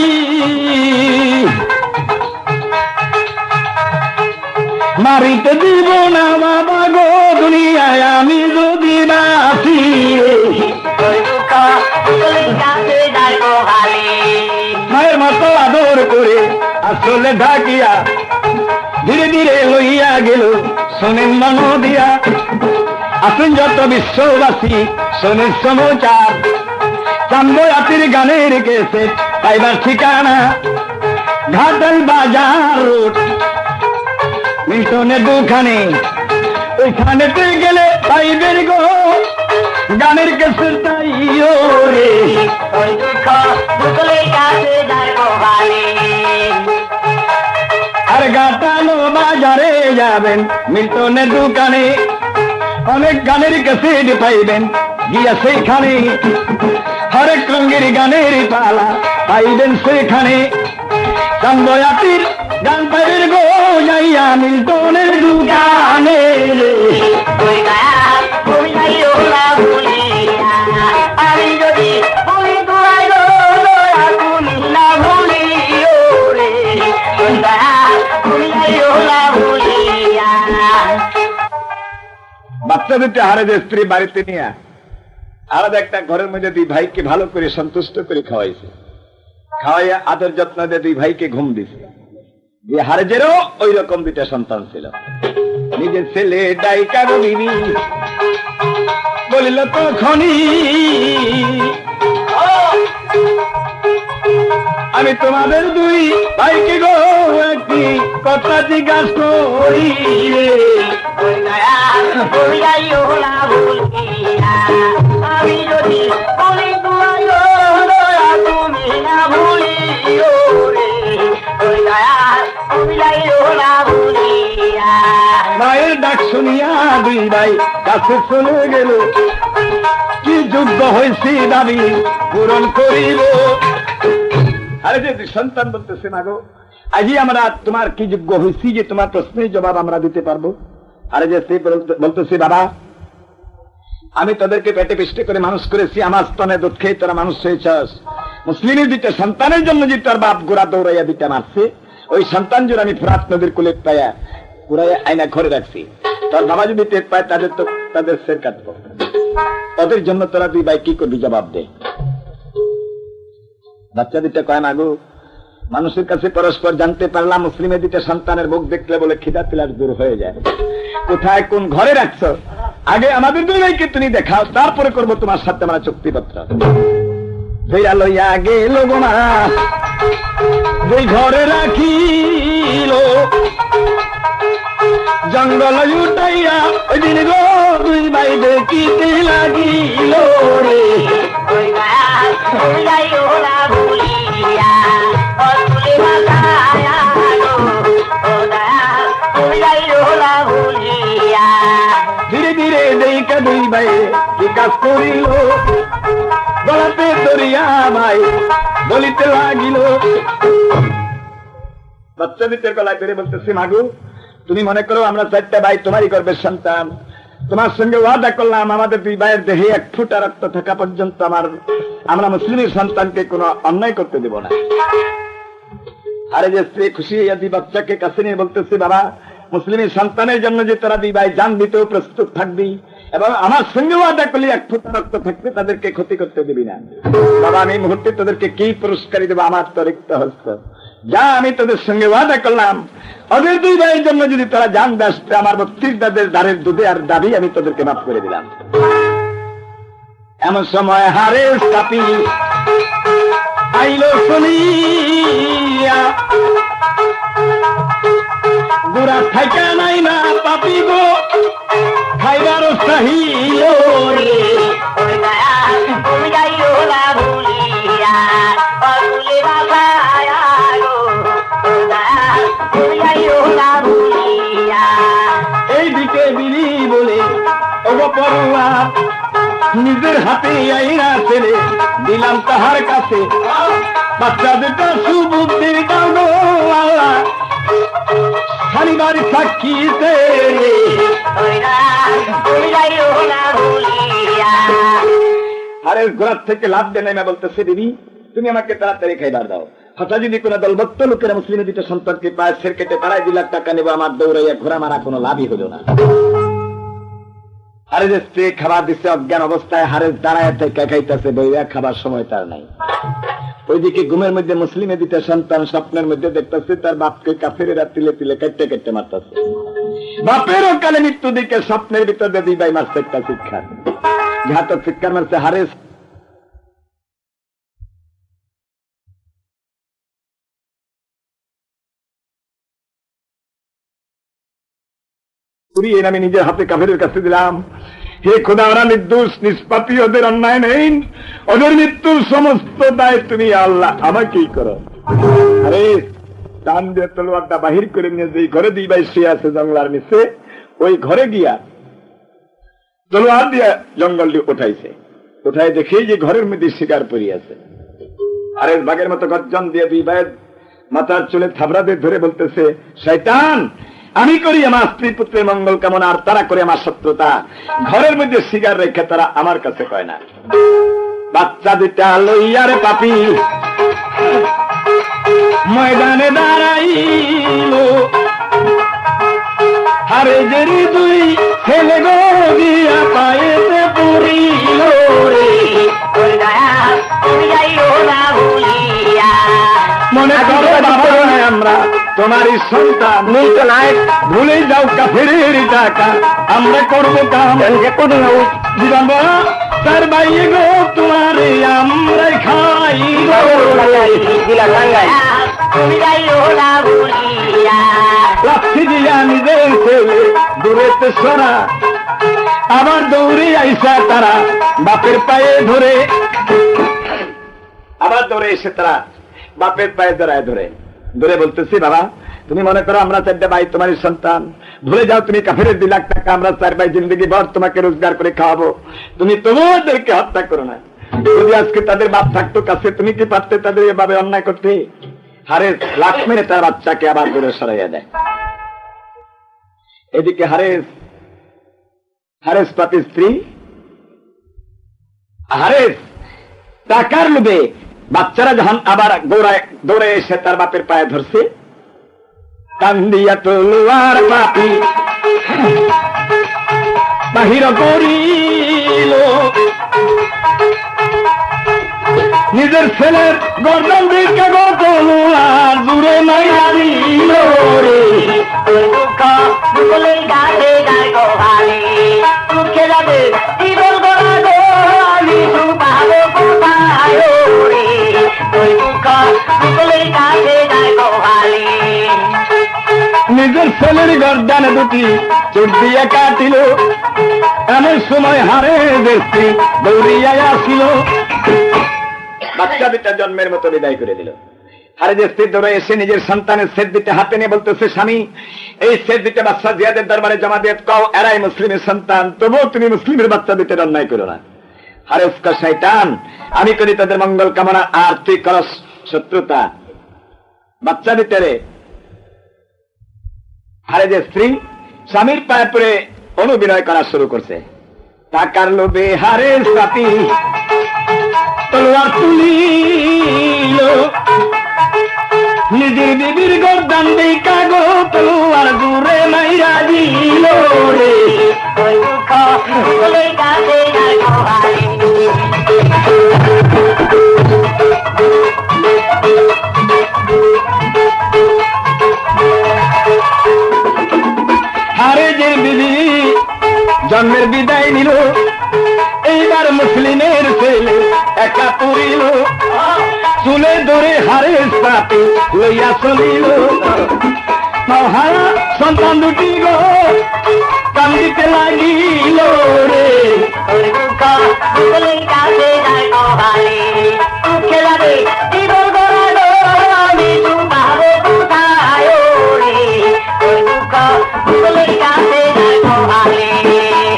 মারিতে দিব না বাবা গো দুনিয়ায় আমি যদি না আছি মায়ের মতো আদর করে আসলে ঢাকিয়া ধীরে ধীরে লইয়া গেল শোনেন মনো দিয়া আসেন যত বিশ্ববাসী শোনেন সমাচার চান্দ রাতের গানের কেসে পাইবার ঠিকানা ঘাটাল বাজার রোড মিল্টনের দোকানে, ওইখানেতে গেলে পাইবেন গো গানের কাছে তাইও রে, ওই দুঃখ দুঃখের কাছে যায় বহালে। আর ঘাটালো বাজারে যাবেন মিল্টনের দোকানে, অনেক গানের ক্যাসেট পাইবেন গিয়া সেখানে, হরেক রঙের গানের পালা পাইবেন সেখানে, চান্দয়াতির গান পাইবেন গো যাইয়া মিল্টনের দোকানে। ওই গায়া তুমি যাইও না ভুলিয়া, আমি যদি বলি তোমায় গো দয়া তুমি না ভুলিও রে, ওই গায়া তুমি যাইও না ভুলিয়া। বাচ্চা দুটো হারে যে স্ত্রী বাড়িতে নিয়ে আলাদা একটা ঘরের মধ্যে দুই ভাইকে ভালো করে সন্তুষ্ট করে খাওয়াইছে, খাওয়াইয়া আদর যত্ন দিয়ে দুই ভাইকে ঘুম দিছে। যে হারেজেরও ওই রকম দুইটা সন্তান ছিল। নিজের ছেলে ডাইকা বিবি বলিল তখনই, আমি তোমাদের দুই ভাইকে গো একটি কথা জিজ্ঞাসা করি রে, ওই গায়া তুমি যাইও না ভুলিয়া, আমি যদি বলি তোমায় গো দয়া তুমি না ভুলিও রে, ওই গায়া তুমি যাইও না ভুলিয়া। মায়ের ডাক শুনিয়া দুই ভাই কাছে চলে গেল, কি যোগ্য হয়েছি দাবি পূরণ করিব। আরে যে সন্তান বলতেছে না গো আজই আমরা তোমার কি যোগ্য হয়েছি যে তোমার প্রশ্নের জবাব আমরা দিতে পারবো। আরে যে সে বলতেছে বাবা আমি তোদেরকে পেটে পিষ্টে করে মানুষ করেছি, আমার স্তনে দুধ খেয়ে তোরা মানুষ হয়েছস, মুসলিমের দুইটা সন্তানের জন্য যে তোর বাপ গোড়া দৌড়াইয়া দুইটা মারছে, ওই সন্তান জোর আমি ফোরাত নদীর কুলে পাইয়া পুরাই আয়না ঘরে রাখছি, তোর বাবা যদি টের পায় তাদের তো তাদের সের কাটবো, তাদের জন্য তোরা দুই ভাই কি করবি জবাব দে। বাচ্চা দুইটা কয় না গো মানুষের কাছে পরস্পর জানতে পারলাম মুসলিমের দুইটা সন্তানের মুখ দেখলে বলে খিদা তিলাস দূর হয়ে যায়, কোথায় কোন ঘরে রাখছ আগে আমাদের দুই ভাইকে তুমি দেখাও, তারপরে করবো তোমার সাথে আমরা চুক্তিপত্র। ধৈরা লইয়া গেল গো মা দুই ঘরে রাখিল, জঙ্গল উঠাইয়া ওই দিন গো দুই ভাই দেখিতে লাগিল রে, ওই গায়া তুমি যাইও না ভুলিয়া, অতুলে বাসায়া গো, ও গায়া তুমি যাইও না ভুলিয়া। ধীরে ধীরে দেখা দুই ভাই কি কাজ করিল, গলাতে দরিয়া ভাই বলিতে লাগিল। বাচ্চা দিতে গলায় ধরে বলতেছি মাগু তুমি মনে করো আমরা চারটা ভাই তোমারই গর্বের সন্তান, তোমার সঙ্গে ওয়াদা করলাম আমাদের দুই ভাইয়ের দেহে এক ফুটা রক্ত থাকা পর্যন্ত আমরা মুসলিমের সন্তানকে কোনো অন্যায় করতে দেব না। আরে যে স্ত্রী খুশি হইয়া দুই বাচ্চাকে কাছে নিয়ে বলতেছে বাবা মুসলিমের সন্তানের জন্য যে তোরা দুই ভাই জান দিতেও প্রস্তুত থাকবি এবং আমার সঙ্গে ওয়াদা করলে এক ফুটা রক্ত থাকবে তাদেরকে ক্ষতি করতে দিবি না। বাবা আমি এই মুহূর্তে তোদেরকে কি পুরস্কারই দেবো, আমার তো রিক্ত হস্ত, যা আমি তোদের সঙ্গে ওয়াদা করলাম ওদের দুই ভাইয়ের জন্য যদি তোরা জান দাস আমার 32 দাদের দ্বারের দুধে আর দাবি আমি তোদেরকে মাফ করে দিলাম। এমন সময় হারে কাপি আইল শুনিয়া, বুড়া থাইকা নাই না পাপি গো খাইবার চাহিল রে, ওই গায়া তুমি যাইও না ভুলিয়া, অতুলে বাসায়া গো, ও গায়া তুমি যাইও না ভুলিয়া। এইদিকে বিলি বলে ওগো পড়ুয়া নিজের হাতে আইনা ছেলে দিলাম তাহার কাছে, বাচ্চা দুটো সুবুদ্ধি দাও গো আল্লাহ শনিবার সাক্ষীতে, ওই গায়া তুমি যাইও না ভুলিয়া। আরে ঘোড়ার থেকে লাভ দেয় না বলতেছে দিদি তুমি আমাকে তাড়াতাড়ি খাইবার দাও, হঠাৎ যদি কোন দলবদ্ধ লোকেরা মুসলিমের দুটো সন্তানকে পায় সের কেটে পাড়ায় 2 লাখ টাকা নেবো, আমার দৌড়াইয়া ঘোড়া মারা কোনো লাভই হলো না। আরে যে স্ত্রী খাবার দিচ্ছে অজ্ঞান অবস্থায় হারেস দাঁড়ায় থেকে খাইতেছে, বইয়া খাবার সময় তার নাই। ওইদিকে ঘুমের মধ্যে মুসলিমের দুটো সন্তান স্বপ্নের মধ্যে দেখতেছে তার বাপকে কাফেরেরা তিলে তিলে কেটে কেটে মারতেছে, বাপের কালে মৃত্যু দিকে স্বপ্নের ভিতরে দুই ভাই মারছে একটা শিক্ষা, ঘাতক শিক্ষার মারছে হারেস। উড়িয়ে আমি নিজের হাতে কাফেরের কাছে দিলাম। হে খোদা, ওরা নির্দোষ, নিষ্পাপী, ওদের অন্যায় নেই, ওদের মৃত্যুর সমস্ত দায় তুমি আল্লাহ আমাকেই করো। আরে টান দিয়ে তলোয়ারটা বাহির করে নিয়ে যে ঘরে 2 ভাই শুয়ে আছে জঙ্গলার নিচে, ওই ঘরে গিয়া তলোয়ার দিয়ে জঙ্গলটি উঠাইছে। উঠাই দেখেই যে ঘরের মধ্যে শিকার পড়িয়াছে। আরে বাঘের মতো গর্জন দিয়ে 2 ভাইয়ের মাথার চুলে থাবড়া দিয়ে ধরে বলতেছে, শয়তান, আমি করি আমার স্ত্রী পুত্রের মঙ্গল কামনা, আর তারা করে আমার শত্রুতা। ঘরের মধ্যে শিকার রেখে তারা আমার কাছে কয় না। বাচ্চা 2টা লইয়ারে পাপি ময়দানে দাঁড়াইল, আরে জেরি 2 ছেলে গো দিয়া পায়েতে পড়িল রে। মনে করো বাবা আমরা তোমারই সন্তান, ভুলে যাও কাফেরের টাকা, আমরা করবো কাম জীবন তার বাইয়ে গো তোমারে আমরা খাই লাঠি দিয়া নিজের ছেলে দূরেতে সরা, আবার দৌড়ে আইসা তারা বাপের পায়ে ধরে, আবার দৌড়ে এসে তারা বাপের পায়ে ধরায় ধরে ধরে বলতেছি, বাবা তুমি মনে করো আমরা 4 ভাই তোমারই সন্তান, ভুলে যাও তুমি কাফেরের 2 লাখ টাকা আমরা 4 ভাই জিন্দগি ভর তোমাকে রোজগার করে খাওয়াবো, তুমি তোমাদেরকে হত্যা করো না। যদি আজকে তাদের বাপ থাকতো কাছে, তুমি কি পারতে তাদের এভাবে অন্যায় করতে? হারেস লাখ মেরে তার বাচ্চাকে আবার দূরে সরাইয়া দেয়। এদিকে হারেস পাপি স্ত্রী, হারেস টাকার লোভে বাচ্চারা যখন আবার দৌড়ে এসে তার বাপের পায়ে ধরছে, কান্দিয়া তলোয়ার পাপি বাহির করিল, নিজের ছেলের গর্দন দিকে গো তলোয়ার জুড়ে মাইরা দিল রে। নিজের ছেলের গর্দানে 2টি চোট দিয়ে কাটিল, এমন সময় হারে দেখছি দৌড়িয়া আসিল, বাচ্চা 2টা জন্মের মতো বিদায় করে দিল। হারে যে স্ত্রী দৌড়ে এসে নিজের সন্তানের সেট 2টা হাতে নিয়ে বলতেছে, স্বামী এই সেট 2টা বাচ্চা জিয়াদের দরবারে জমা দিয়ে কও এরাই মুসলিমের সন্তান, তবুও তুমি মুসলিমের বাচ্চা 2টার অন্যায় করো না। হারেস কা শয়তান, আমি করি তাদের মঙ্গল কামনা, আর তুই করস শত্রুতা। বাচ্চা 2টারে হারে যে স্ত্রী স্বামীর পায়ে পড়ে অনুবিনয় করা শুরু করছে। টাকার লোভে হারে সাথী তলোয়ার তুলিল, নিজের বিবির গর্দান দেখা গো তলোয়ার দূরে মাইরা দিল রে। হারে যে বিবি জন্মের বিদায় নিল, এইবার মুসলিমের ছেলে একা পড়িল, চুলে ধরে হারে সাথে লইয়া চলিল, মহারা সন্তান 2টি গো কান্দিতে লাগিল রে।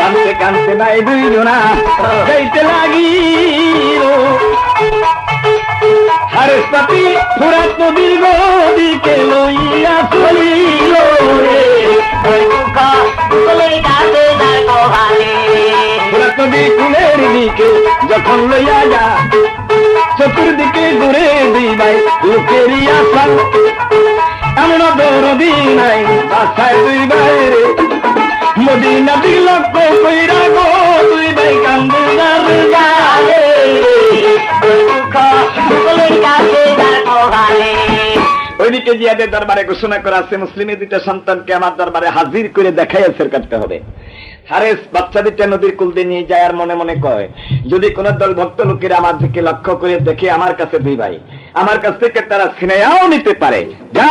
কানতে কানতে ভাই 2 জনা যাইতে লাগিল, হারেস পাপি ফুরাত নদীর দিকে লইয়া চলিল রে। ফুরাত নদী কুলের দিকে যখন লইয়া যা, চতুর্দিকে ঘুরে 2 ভাই লোকেরই আশা, এমন দৌড়ি নাই বাসায় 2 ভাই রে। মদিনা দিল কইরা গো 2 ভাই কান্দার গালে, ওইদিকে জিয়াদের দরবারে ঘোষণা করা আছে, মুসলিমের 2টা সন্তানকে আমার দরবারে হাজির করে দেখাই আছে কাটতে হবে। হারেস বাচ্চা 2টা নদীর কুল দিয়ে নিয়ে যায়, আর মনে মনে কয়, যদি কোন দল ভক্ত লোকেরা আমার দিকে লক্ষ্য করে দেখে আমার কাছে 2 ভাই, আমার কাছ থেকে তারা ছিনাইয়াও নিতে পারে, যা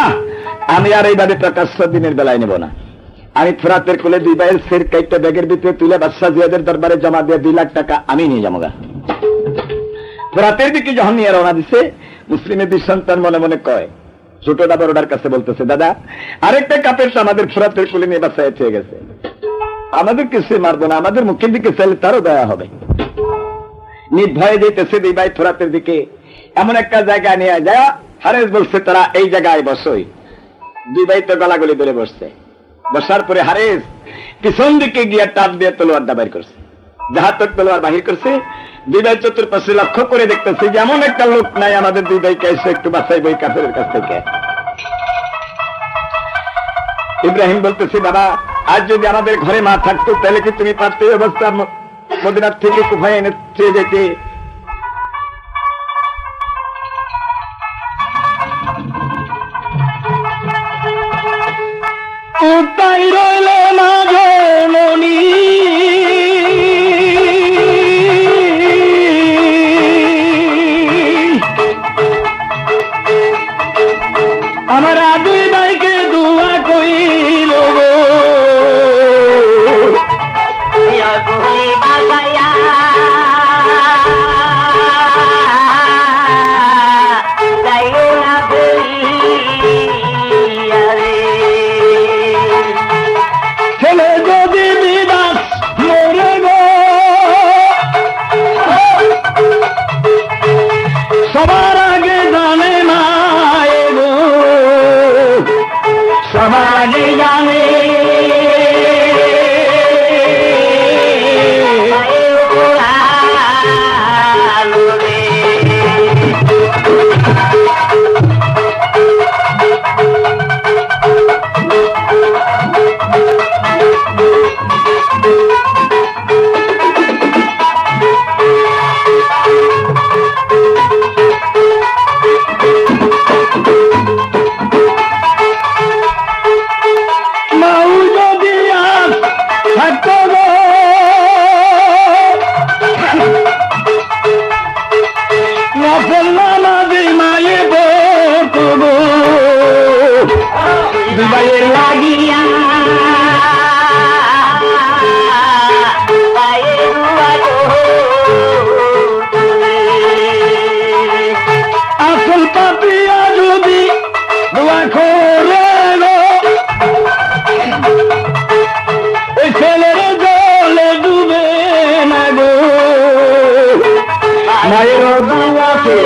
আমি আর এইভাবে প্রকাশ্য দিনের বেলায় নেব না। আমি ফোরাতের কোলে 2 ভাইয়ের সির কাইটটা ব্যাগের ভিতরে তুলে বাদশাহ জিয়াদের দরবারে জমা দিয়ে 2 লাখ টাকা আমি নিয়ে যাবো। ফোরাতের দিকে যখন নিয়ে রওনা দিছে, মুসলিমের 2 সন্তান মনে মনে কয়, ছোটটা বড়টার কাছে বলতেছে, দাদা আরেকটা কাপের আমাদের ফোরাতের কোলে নিয়ে বাসায় থেকে গেছে, আমাদেরকে সে মারবো না, আমাদের মুখের দিকে চাইলে তারও দয়া হবে। নির্ভয়ে যেতেছে 2 ভাই ফোরাতের দিকে। এমন একটা জায়গায় নিয়ে যায়, হারেস বলছে তারা এই জায়গায় বসই। 2 ভাই তো গলাগলি ধরে বসছে। বসার পরে হারেস পিছন দিকে গিয়ে টাপ দিয়ে তলোয়ারটা বাইর করছে, জাহাতক তলোয়ার বাহির করছে। 2 ভাই চতুর্পাশে লক্ষ্য করে দেখতেছে যে এমন একটা লোক নাই আমাদের 2 ভাইকে এসে একটু বাঁচাইব এই কাফেরের কাছ থেকে। ইব্রাহিম বলতেছে, বাবা আজ যদি আমাদের ঘরে মা থাকতো তাহলে কি তুমি পারতে অবস্থা মদিনার থেকে কুফায় এনে চেয়ে যেতে? উপায় রইল না জননী, আমরা 2 ভাইকে দোয়া কইল গো, ছেলে যদি বিদাস মরে গো, সবার আগে জানে না গো, সবার আগে জানে আসল পাপিয়া যদি দোয়া করে গো, ওই ছেলের জলে ডুবে না গো, মায়ের দোয়াতে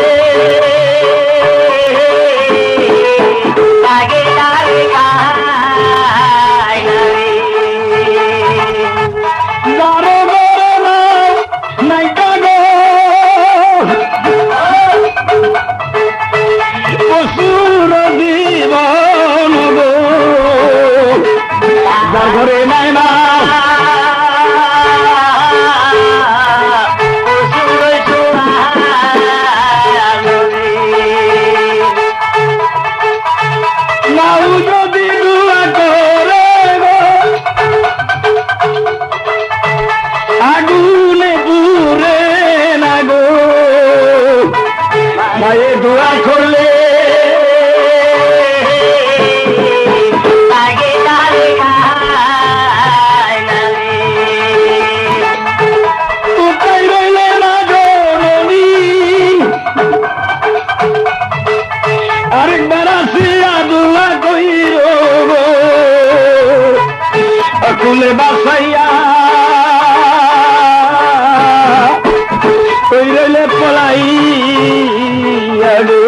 ঘরে নাই না নাও যদি দোয়া করে গো, আগুনে পুরে না গো, মায়ে দোয়া করলে আরেকবার আসিয়া দোয়া কইর গো, কুলে বাসাইয়া কই রইলে পলাইয়া গো।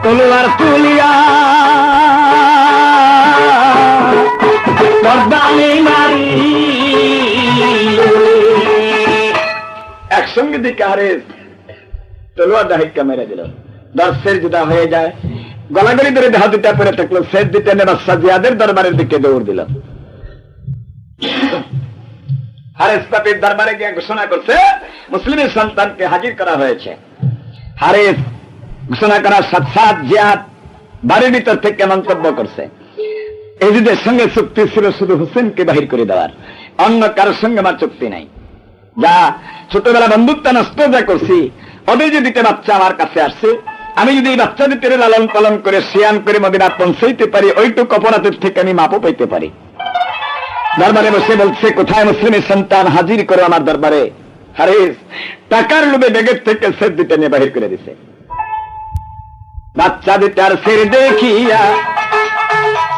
তলোয়ার তুলিয়া একসঙ্গে দিকে হারে তলোয়ার ডাহিকা মেরে দিল। 10 সের জুদা হয়ে যায়। গলাগলি ধরে দেহ দুটা পরে থাকলো, সেট দুটা নিয়ে বাচ্চা জিয়াদের দরবারের দিকে দৌড় দিল। হারেস পাপির দরবারে গিয়ে ঘোষণা করছে মুসলিমের সন্তানকে হাজির করা হয়েছে। হারেস ঘোষণা করার সাথে সাথ জিয়াদ বাড়ির ভিতর থেকে মন্তব্য করছে, এজিদের সঙ্গে চুক্তি ছিল শুধু হোসেনকে বাহির করে দেওয়ার, অন্য কারোর সঙ্গে আমার চুক্তি নাই। যা ছোটবেলা বন্ধুত্ব নষ্ট যা করছি, ওদের যে দুটো বাচ্চা আমার কাছে আসছে, আমি যদি এই বাচ্চা দুটো লালন পালন করে সিয়ান করে মদিনা পৌঁছাইতে পারি, ওইটুকু অপরাধের থেকে আমি মাপও পাইতে পারি। দরবারে বসে বলছে, কোথায় মুসলিমের সন্তান, হাজির করো আমার দরবারে। হারিস টাকার লোভে ব্যাগের থেকে সেট দুটো নিয়ে বাহির করে দিছে। বাচ্চা দুটার সের দেখিয়া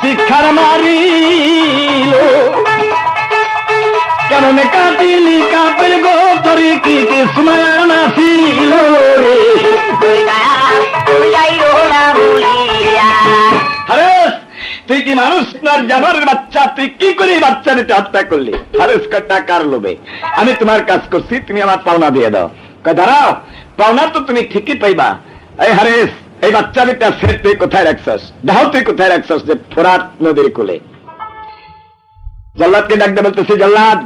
শিক্ষার মারিল, কেমন কাটিলি কাপের গোতরে কি কিসমত নাছিল রে। হারেস তুই কি মানুষ না জানোয়ারের বাচ্চা, তুই কি করে বাচ্চা দুটো হত্যা করলি? হারেস টাকার লোভে আমি তোমার কাজ করছি, তুমি আমার পাওনা দিয়ে দাও। দাঁড়াও, পাওনা তো তুমি ঠিকই পাইবা। এই হারেস, এই বাচ্চা দুটা সেট তুই কোথায় রাখছস? দাও তুই কোথায় রাখছস? যে ফোরাত নদীর কোলে। জল্লাদকে ডাকতে বলতেছে, জল্লাদ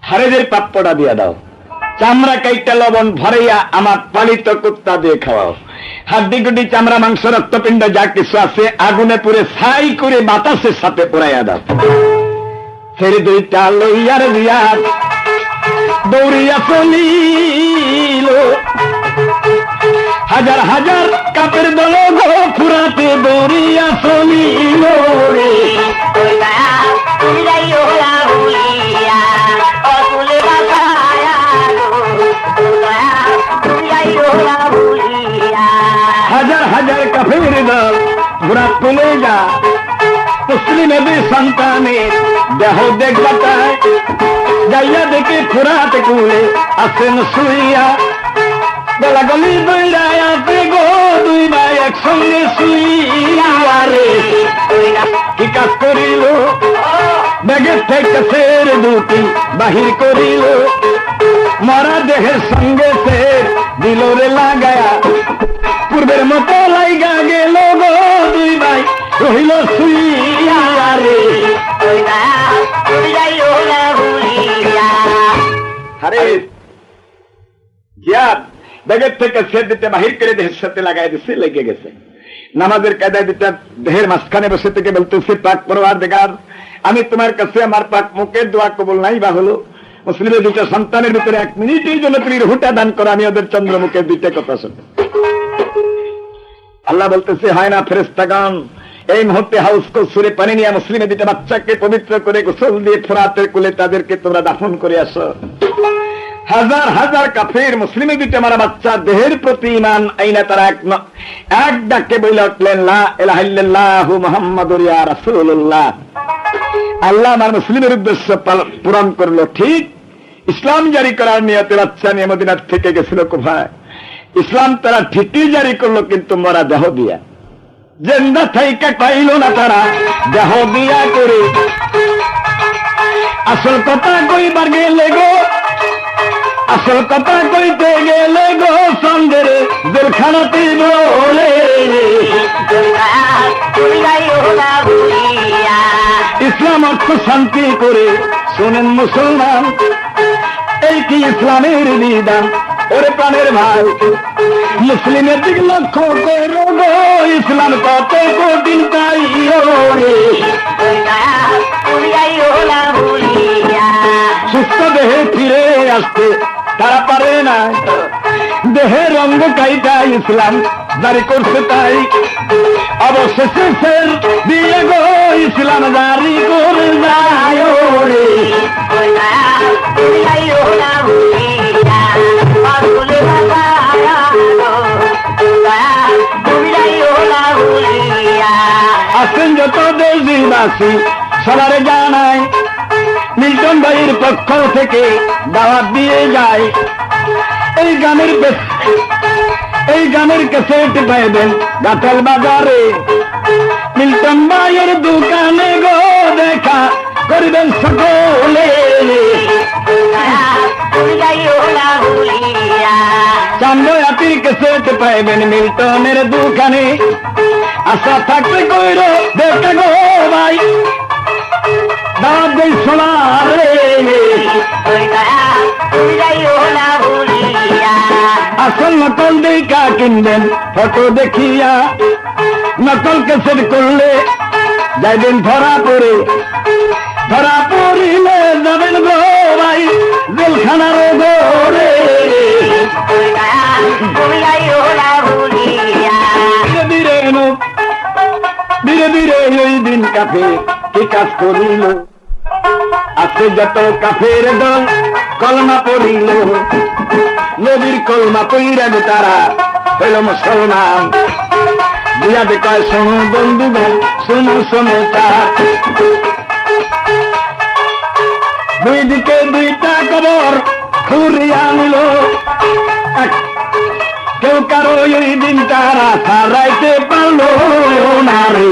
হারেজের প্রাপ্যটা দিয়ে দাও, চামড়া কাইটা লবণ ভরাইয়া আমার পালিত কুত্তা দিয়ে খাওয়াও, হাড্ডি গুড্ডি চামড়া মাংস রক্তপিণ্ড যা কিছু আছে আগুনে পুড়ে ছাই করে বাতাসের সাথে পোড়াইয়া দাও। ফের দুইটা লইয়ার রিয়াদ দৌড়িয়া চলিল, হাজার হাজার কাপের দল গো ফুরাতে দৌড়িয়া চলিল রে। হাজার হাজার কাফের দল ঘোরা তুলে যা, মুসলিমের সন্তানের দেহ দেখবাটায় যাইয়া দেখে ফুরাত কুলে আসেন শুইয়া, গলা গলি দইরায় আছে গো দুই ভাই একসঙ্গে শুইয়া রে। কি কাজ করিল? ব্যাগের থেকে সের দুটি বাহির করিল, মরা দেহের সঙ্গে সের দিল রে লাগায়া, পূর্বের মতো লাইগা গেল গো দুই ভাই রহিল শুইয়া রে। আরে জিয়াদ ব্যাগের থেকে সের দিতে বাহির করে দেহের সাথে লাগাই দিচ্ছে, লেগে গেছে। নামাজের কায়দায় দুটা দেহের মাঝখানে বসে থেকে বলতেছে, পাক পরওয়ারদিগার, আমি তোমার কাছে আমার পাক মুখের দোয়া কবুল নাই বা হলো, মুসলিমের দুটো সন্তানের ভিতরে 1 মিনিটের জন্য তুমি রুহুটা দান করো, আমি ওদের চন্দ্রমুখের দুইটা কথা শুনবো। আল্লাহ বলতেছে, হয় না ফেরেশতাগণ, এই মুহূর্তে হাউস কসুরে পানি নিয়ে মুসলিমের দুটো বাচ্চাকে পবিত্র করে গোসল দিয়ে ফোরাতের কুলে তাদেরকে তোমরা দাফন করে আসো। হাজার হাজার কাফের মুসলিমের দুটো মারা বাচ্চা দেহের প্রতি ঈমান আইনা তারা এক ডাকে বলে উঠলেন, লা ইলাহা ইল্লাল্লাহু মুহাম্মাদুর ইয়া রাসূলুল্লাহ। আল্লাহ আমার মুসলিমের উদ্দেশ্য পূরণ করলো। ঠিক ইসলাম জারি করার নিয়তে বাচ্চা নিয়ে মদিনার থেকে গেছিল কোথায়? ইসলাম তারা ঠিকই জারি করলো, কিন্তু মরা দেহ দিয়া। জিন্দা থাইকা পাইল না তারা দেহ দিয়া করে। আসল কথা কইবার গেলে গো, আসল কথা কইতে গেলে গো সন্দের জেলখানাতে বলে, ইসলাম অর্থ শান্তি করে শোনেন মুসলমান, এই কি ইসলামের বিধান? ওরে প্রাণের ভাই, মুসলিমের দিকে লক্ষ্য করো গো, ইসলাম কত কঠিন তাই রে। সুস্থ দেহে ফিরে আসতে তারা পারে না, দেহের রঙ কাইটা ইসলাম জারি করছে, তাই অবশেষে ফের দিয়ে গো ইসলাম জারি করে যায় রে। আসেন যত দেশবাসী সবার জানায়, মিল্টন ভাইয়ের পক্ষ থেকে দাওয়াত দিয়ে যায়। এই গানের ক্যাসেট পাইবেন গাতাল বাজারে, মিল্টন ভাইয়ের দোকানে গো দেখা করবেন সকলে। চান্দয়াতির ক্যাসেট পাইবেন মিল্টনের দোকানে, আশা থাকতে কইর দেখা গো ভাই দাঁত দেই সোনারে আসল নকল দেখা কিনবেন ফটো দেখিয়া নকল কেসেট করলে যাইবেন ধরা পড়িলে যাবেন গো ভাই জেলখানার ঘরে ধীরে ধীরে ওই দিন কাফে কি কাজ করিল আজকে যত কাফের দল কলমা পড়িল নবীর কলমা পইরা গো তারা হইল মুসলমান বুঝাতে কয় শোনো বন্ধুগণ শোনো সমাচার দুই দিকে দুইটা কবর খুঁড়িয়া নিল কেউ কারো ওই দিন তারা সারাইতে পারলো না রে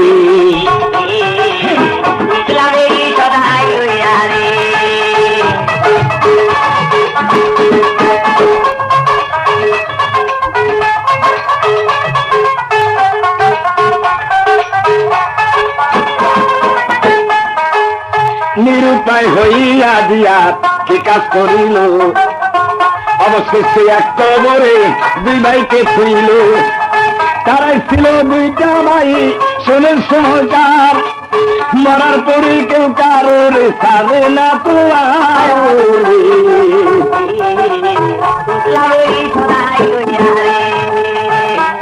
নিরুপায় হইয়া দিয়া কি কাজ করিল অবশেষে এক কবরে দুই ভাইকে ছুইল তারাই ছিল দুইটা ভাই শোনেন সমাচার মরার পরে কেউ কারোর সারে না তো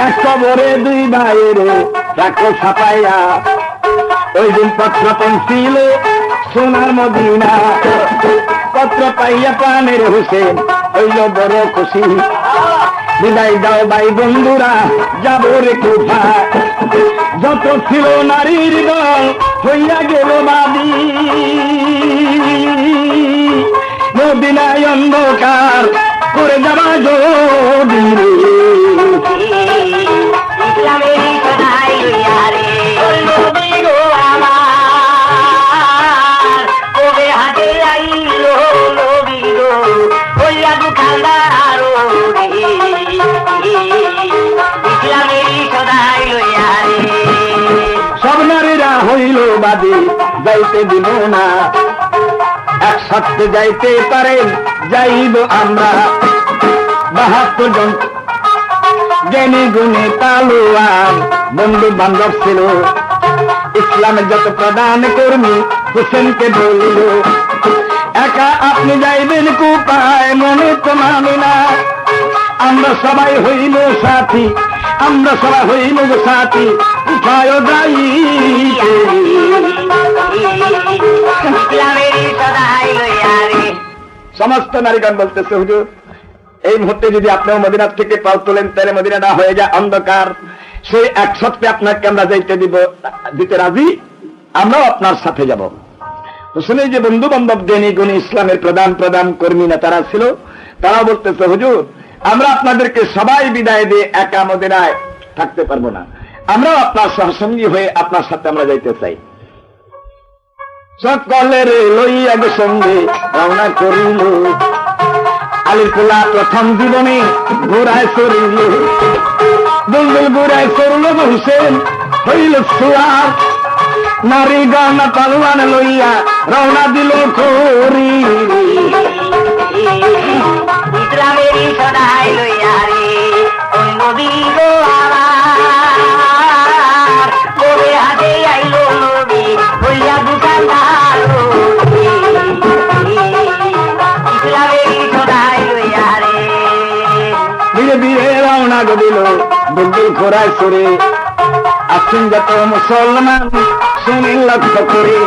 এক কবরে দুই ভাইয়ের রাখো ছাপাইয়া ওই দিন পত্র পৌঁছিল সোনার মদিনা পত্র পাইয়া প্রাণের হোসেন হইল বড় খুশি বিদায় দাও ভাই বন্ধুরা যাবো রে কোথায় যত ছিল নারীর দল হইয়া গেল বাদী মদিনায় অন্ধকার করে যাবা যদি সব নারীরা হইল বাদী যাইতে দিব না একসাথে যাইতে পারেন যাইব আমরা 72 জন জ্ঞানী গুণী তালুয়ান বন্ধু বান্ধব ছিল ইসলামের যত প্রধান কর্মী হোসেনকে বলিল একা আপনি যাইবেন কোথায় মনে তো মানি না আমরা সবাই হইল সাথী আমরা সবাই হইল সাথী উঠায় যাই সমস্ত নারীগণ বলতেছে হুজুর এই মুহূর্তে যদি আপনিও মদিনা থেকে পাও তোলেন তাহলে মদিনা না হয়ে যায় অন্ধকার সেই একসাথে আপনাকে আমরা দিতে রাজি আমরাও আপনার সাথে যাব হোসেনের যে বন্ধু বান্ধব জ্ঞানী গুণী ইসলামের প্রধান কর্মী নেতারা ছিল তারা বলতেছে হুজুর আমরা আপনাদেরকে সবাই বিদায় দিয়ে একা মদিনায় থাকতে পারবো না আমরাও আপনার সহসঙ্গী হয়ে আপনার সাথে আমরা যাইতে চাই সকলের লইয়া গো সঙ্গে রওনা করিল আলিপুলা প্রথম জীবনে ঘোড়ায় চড়িল দুলদুল ঘোড়ায় চড়ল হোসেন হইল সুয়ার নারী গহনা পালওয়ান লইয়া রওনা দিল করি ধীরে ধীরে রওনা দিল দুলদুল ঘোড়ায় চড়ে আসুন যত মুসলমান শুনেন লক্ষ্য করে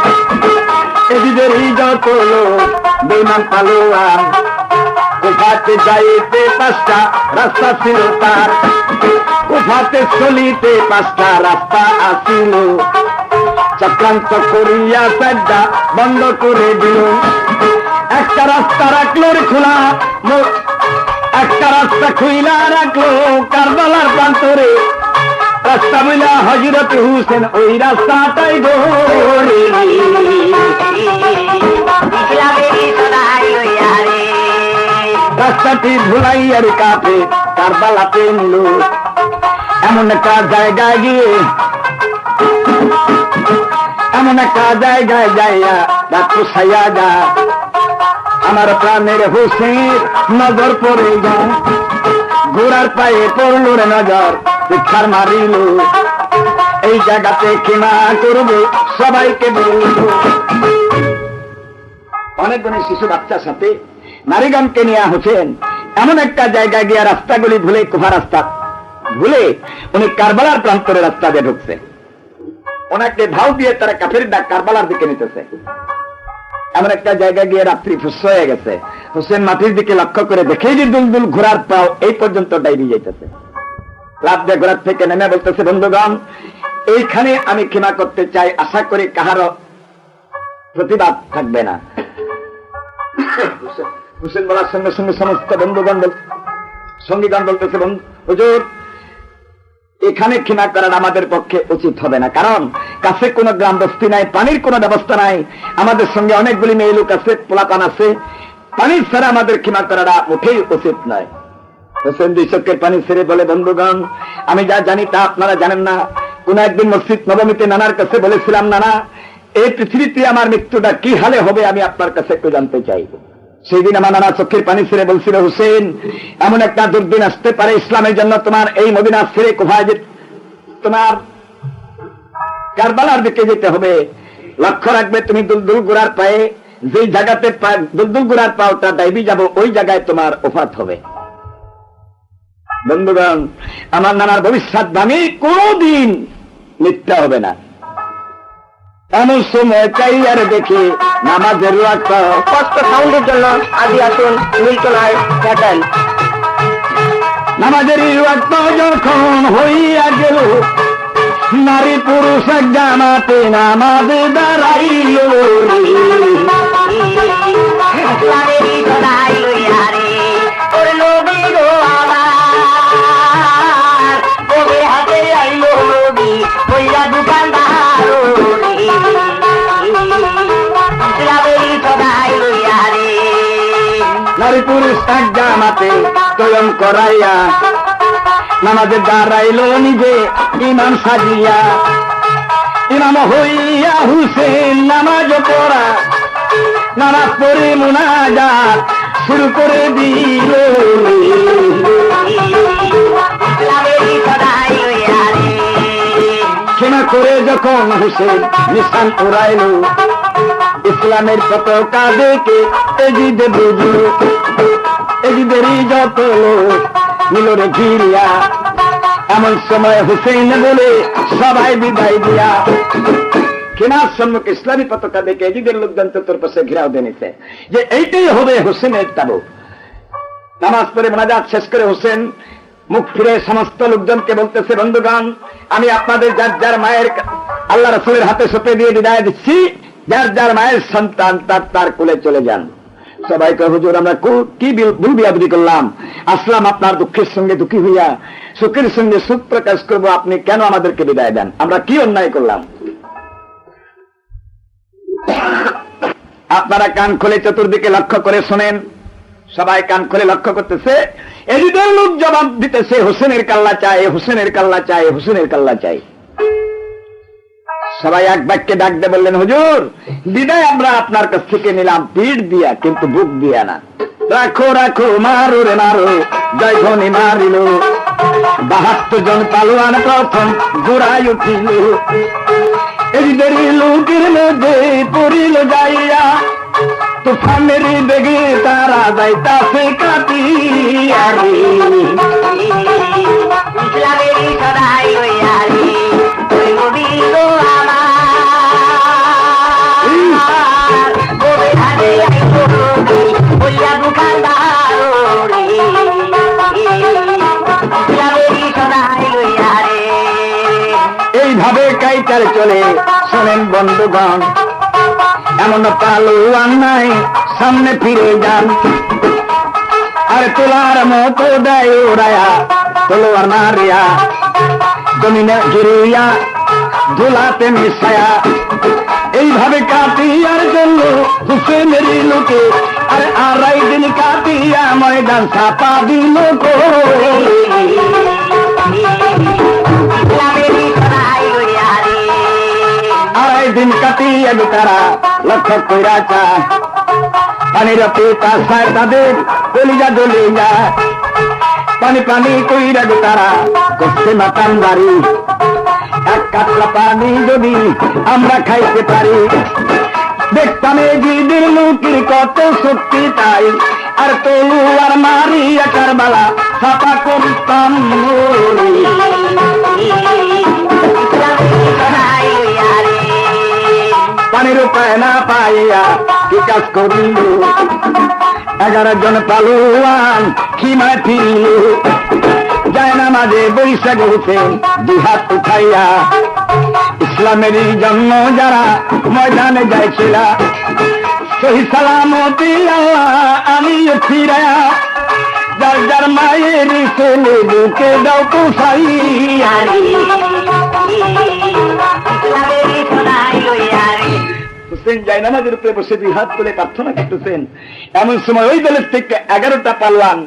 এদিকেরই যত লোক বেমান পালোয়ান কোফাতে যাইতে 5টা রাস্তা ছিল তার কোফাতে চলিতে 5টা রাস্তা আসিল চক্রান্ত করিয়া 4টা বন্ধ করে দিল একটা রাস্তা রাখলো রে খোলা একটা রাস্তা খুইলা রাখলো কারবালার প্রান্তরে রাস্তা বইলা হযরত হোসেন ওই রাস্তাটাই ধরে রাস্তাটি ভুলাইয়ার কাপে কারবালাতে নিল এমন একটা জায়গায় গিয়ে এমন একটা জায়গায় যাইয়া রাত পুষাইয়া যা, আমার প্রাণের হুসেন নজর পড়ে যা, ঘোড়ার পায়ে পড়ল রে নজর, শিক্ষার মারিল, এই জায়গাতে ক্ষমা করবে সবাইকে বলল। অনেকগুলো শিশু বাচ্চার সাথে নারীগণকে নিয়ে হোসেন এমন একটা জায়গায় গিয়ে রাস্তাগুলি ভুলে, কুফা রাস্তা ভুলে উনি কারবালার প্রান্তরে রাস্তা দিয়ে ঢুকছে। ওনাকে ধাও দিয়ে তারা কাফের ডাক কারবালার দিকে নিতেছে। এমন একটা জায়গায় গিয়ে রাত্রি ফুস হয়ে গেছে। হোসেন মাটির দিকে লক্ষ্য করে দেখেই যে দুলদুল ঘোড়ার পাও এই পর্যন্ত ডাইবি যাইতেছে। লাভ দিয়ে ঘোড়ার থেকে নেমে বলতেছে, বন্ধুগণ এইখানে আমি ক্ষমা করতে চাই, আশা করি কাহারও প্রতিবাদ থাকবে না। হোসেন বলার সঙ্গে সঙ্গে সমস্ত বন্ধুগণ সঙ্গীগণ বলতেছে, হুজুর এখানে ক্ষমা করার আমাদের পক্ষে উচিত হবে না, কারণ কাছে কোনো গ্রাম বস্তি নাই, পানির কোনো ব্যবস্থা নাই, আমাদের সঙ্গে অনেকগুলি মেয়ে লোক আছে, পোলাপান আছে, পানির ছাড়া আমাদের ক্ষমা করাটা মোটেই উচিত নয়। হোসেন দুই চোখের পানি ছেড়ে বলে, বন্ধুগণ আমি যা জানি তা আপনারা জানেন না। কোন একদিন মসজিদ নবমীতে নানার কাছে বলেছিলাম, নানা এই পৃথিবীতে আমার মৃত্যুটা কি হালে হবে আমি আপনার কাছে একটু জানতে চাই। সেই দিন আমার নানা চোখের পানি ছেড়ে বলছিল, হোসেন এমন একটা দুর্দিন আসতে পারে ইসলামের জন্য তোমার এই মদিনা ছেড়ে কোথায় যে তোমার কারবালার দিকে যেতে হবে, লক্ষ্য রাখবে তুমি দুলদুল গোড়ার পায়ে যে জায়গাতে দুলদুল গোড়ার পাওটা ডাইবি যাব ওই জায়গায় তোমার ওফাত হবে। বন্ধুগণ আমার নানার ভবিষ্যৎবাণী কোনদিন মিথ্যা হবে না। এমন সময় চাই আর দেখি নামাজের ওয়াক্ত, কষ্ট সাউন্ডের জন্য আদি আসুন মিল্টনায় প্যাটার্ন। নামাজের ওয়াক্ত যখন হইয়া গেল, নারী পুরুষ এক জামাতে নামাজ দাঁড়াইল, নারী পুরুষ এক জামাতে তৈম করাইয়া নামাজে দাঁড়াইল নিজে ইমাম সাজিয়া, ইমাম হইয়া হুসেন নামাজ পড়া, নামাজ পড়ে মুনাজাত শুরু করে দিল, ক্ষমা করে যখন হুসেন নিশান উড়াইল, ইসলামের পতাকা দেখে এজিদে বুঝল, এজিদেরই যত লোক নিল রে ঘিরিয়া, এমন সময় হুসেন বলে সবাই বিদায় দিয়া, কেনার সম্মুখে ইসলামী পতাকা দেখে এজিদের লোকজন চতুর্পাশে ঘেরাও দিয়ে নিছে যে এইটাই হবে হুসেনের তাবুক। নামাজ পড়ে মোনাজাত শেষ করে হুসেন মুখ ফিরে সমস্ত লোকজনকে বলতেছে, বন্ধুগণ আমি আপনাদের যার যার মায়ের আল্লাহ রাসূলের হাতে সঁপে দিয়ে বিদায় দিচ্ছি, যার যার মায়ের সন্তান তার কোলে চলে যান। সবাইকে, হুজুর আমরা কি ভুল বিয়াদবি করলাম, আসলাম আপনার দুঃখের সঙ্গে দুঃখী হইয়া সুখের সঙ্গে সুখ প্রকাশ করবো, আপনি কেন আমাদেরকে বিদায় দেন, আমরা কি অন্যায় করলাম? আপনারা কান খুলে চতুর্দিকে লক্ষ্য করে শোনেন, সবাই কান খুলে লক্ষ্য করতেছে, এদিকের লোক জবাব দিতেছে হোসেনের কাল্লা চাই, হোসেনের কাল্লা চাই, হোসেনের কাল্লা চাই। সবাই এক বাক্যে ডাক দিয়ে বললেন, হুজুর বিদায় আমরা আপনার কাছ থেকে নিলাম পিঠ দিয়া, কিন্তু বুক দিয়া না। রাখো রাখো মারো রে মারো, জয় ধ্বনি মারিল, ৭২ জন পালোয়ান প্রথম ঘোড়ায় উঠিল, এদের লোকের মধ্যে পড়িল যাইয়া, তুফানের বেগে তারা যাইতাছে কাটিয়া রে, ইসলামেরই সদাই হইয়া রে, ওই নবীর আমার ওই হাতে আইলো নবী হইয়া দোকানদার রে, ইসলামেরই সদাই হইয়া রে। এইভাবে কাইটার চলে শোনেন বন্ধুগণ, এমন পালোয়ান নাই সামনে ফিরে যান, আর তোলার মতো দেয় ওরায়া তলোয়ার মারিয়া, জমিনে গিরিয়া ধুলাতে মিশায়া, এইভাবে কাটিয়ার জন্য হুসেনের লোকে আর ২.৫ দিন কাটিয়া ময়দান ছাপা দিল গো। দিন কাটিয়ে তারা লক্ষ্য কইরা চায় পানির পিতা সায় তাদের কলিজা জ্বলে যায় পানি পানি কইরা তারা করছে মাতান বাড়ি এক কাতলা পানি যদি আমরা খাইতে পারি দেখতাম এই জিদের মুখের কত শক্তি তাই আর তলুয়ার মারি একার বেলা ছাপা করতাম পানির উপায় না পাইয়া কি কাজ করিল 11 জন পালোয়ান খিমায় ফিরিল যায় না মাঝে বৈশাখ হোসেন 2 হাত উঠাইয়া ইসলামের জন্য যারা ময়দানে যাইছিল সহি সালামতি আল্লাহ আমি ফিরা যার যার মায়ের ছেলে বুকে দাও তো সাইয়া হুসেন যায় নামাজের উপরে বসে 2 হাত তুলে প্রার্থনা করতেছেন এমন সময় ওই দলের থেকে 11টা পালোয়ান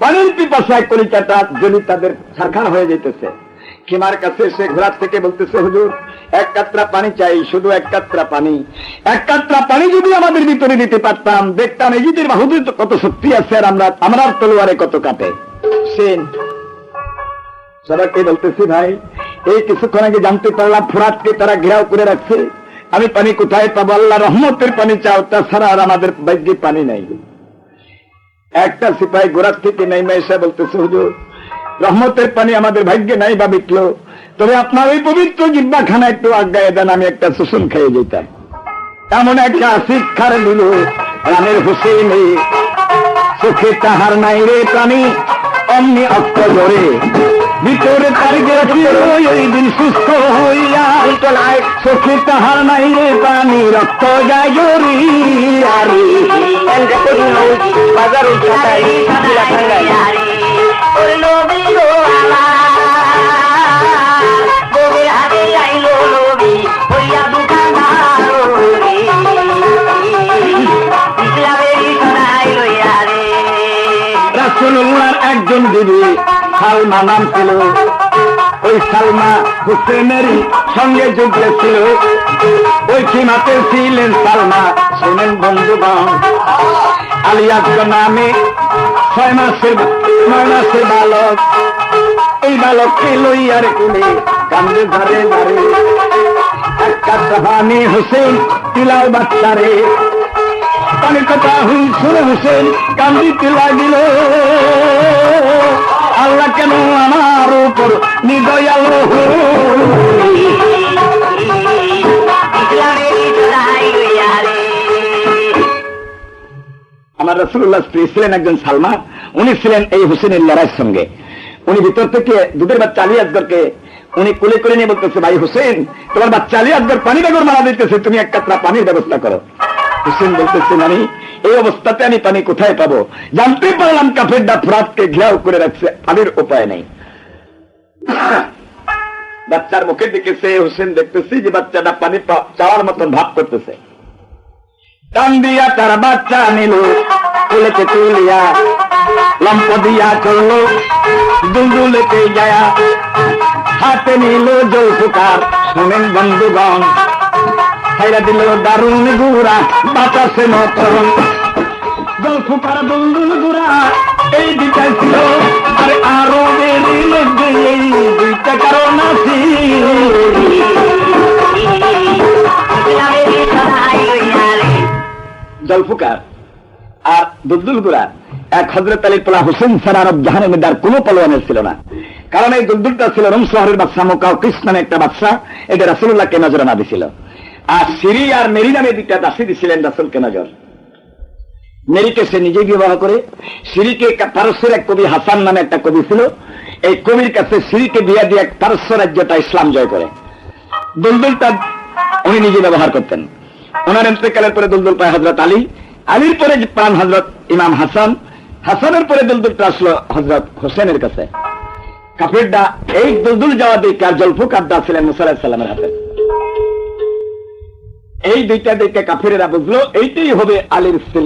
পানির পিপাসায় কলিজাটা যদি তাদের ছারখার হয়ে যেতেছে খিমার কাছে সে ঘোড়ার থেকে বলতেছে হুজুর 1 কাতরা পানি চাই শুধু 1 কাতরা পানি 1 কাতরা পানি যদি আমাদের ভিতরে দিতে পারতাম দেখতাম এজিদের বাহুদের কত শক্তি আছে আর আমরা তলোয়ারে কত কাটে সেন সবাইকে বলতেছি ভাই এই কিছুক্ষণ আগে জানতে পারলাম ফোরাতকে তারা ঘেরাও করে রাখছে আমি পানি কোথায় পাবো আল্লাহ রহমতের পানি চাও তাছাড়া আর আমাদের ভাগ্যে পানি নাই একটা সিপাহী ঘোড়ার থেকে নেমে এসে বলতেছে হুজুর রহমতের পানি আমাদের ভাগ্যে নাই বা বিকলো তবে আপনার ওই পবিত্র জিব্বা খানা একটু আজ্ঞায় দেন আমি একটা শোষণ খেয়ে যেতাম এমন একটা শিক্ষার দিল রানের হুসেনে চোখে তাহার নাই রে প্রাণী অমনি অক্ষ ধরে ভিতরে তার ওই দিন সুস্থ হইয়া চোখে তাহার নাই রে প্রাণী রক্ত যায় বাজার রাসূলুল্লাহর একজন দিদি সালমা নাম ছিল ওই সালমা হুসেনের সঙ্গে যুদ্ধে ছিল ওই খিমাতে ছিলেন সালমা শুনেন বন্ধুগণ আলিয়াস নামে 9 মাসের বালক এই বালককে লইয়ার কোলে কান্দে ধারে ধারে 1 কাতরা পানি হুসেন তিলাও বাচ্চারে পানির কথা শুনে হুসেন কান্দিতে লাগিল আল্লাহ কেন আমার উপর নিদয়ালু আমার রাসূলুল্লাহ স্ত্রী ছিলেন একজন সালমা উনি ছিলেন এই হুসেনের লড়াইয়ের সঙ্গে উনি ভিতর থেকে দুধের বাচ্চা আলী আসগরকে উনি কোলে করে নিয়ে বলতেছে ভাই হুসেন তোমার বাচ্চা আলী আসগর পানি বেগর মারা দিতেছে তুমি 1 কাতরা পানির ব্যবস্থা করো হুসেন বলতেছে মানে এই অবস্থাতে আমি পানি কোথায় পাবো জানতে পারলাম কাফেররা ফোরাতকে ঘেরাও করে রাখছে পানির উপায় নেই বাচ্চার মুখের দিকে সে হুসেন দেখতেছি যে বাচ্চাটা পানি চাওয়ার মতন ভাব করতেছে টান দিয়া তার বাচ্চা নিল কোলেতে তুলিয়া লম্প দিয়া চললো দুলদুলেতে যায়া হাতে নিল জলফুকার শুনেন বন্ধুগণ খাইরা দিল দারুণ গুড়া বাতাসে মতন জলফুকার দুলদুল গুড়া এই দিকটাই ছিল আর আরো বেরিল এই 2টা কারণ আছে জলফুকার আর দুলদুল গুড়া এক হযরত আলীর পোলা হুসেন ছাড়া আরব জাহানের মধ্যে আর কোনো পালোয়ানের ছিল না কারণ এই দুলদুলটা ছিল রোম শহরের বাদশা মুকাওকিস নামে একটা বাদশা এটা রাসূলুল্লাহকে নজরানা দিছিল আর সিরি আর মেরি নামে 2টা দাসী দিছিলেন রাসূলকে নজর মেরিকে সে নিজে বিবাহ করে সিরিকে পারস্যের এক কবি হাসান নামে একটা কবি ছিল এই কবির কাছে সিরিকে বিয়া দিয়ে পারস্য রাজ্যটা ইসলাম জয় করে দুলদুলটা উনি নিজে ব্যবহার করতেন ওনার ইন্তেকালের পরে দুলদুল পায় হযরত আলী আলীর পরে পান হযরত ইমাম হাসান হাসানের পরে দুলদুলটা আসলো হযরত হোসেনের কাছে কাফেররা এই দুলদুল যাওয়া দেখে আর জলফুকারটা ছিলেন মুসা আলাইহিস সালামের হাতে এই 2টা দেখে কাফেরেরা বুঝলো এইটাই হবে আলীর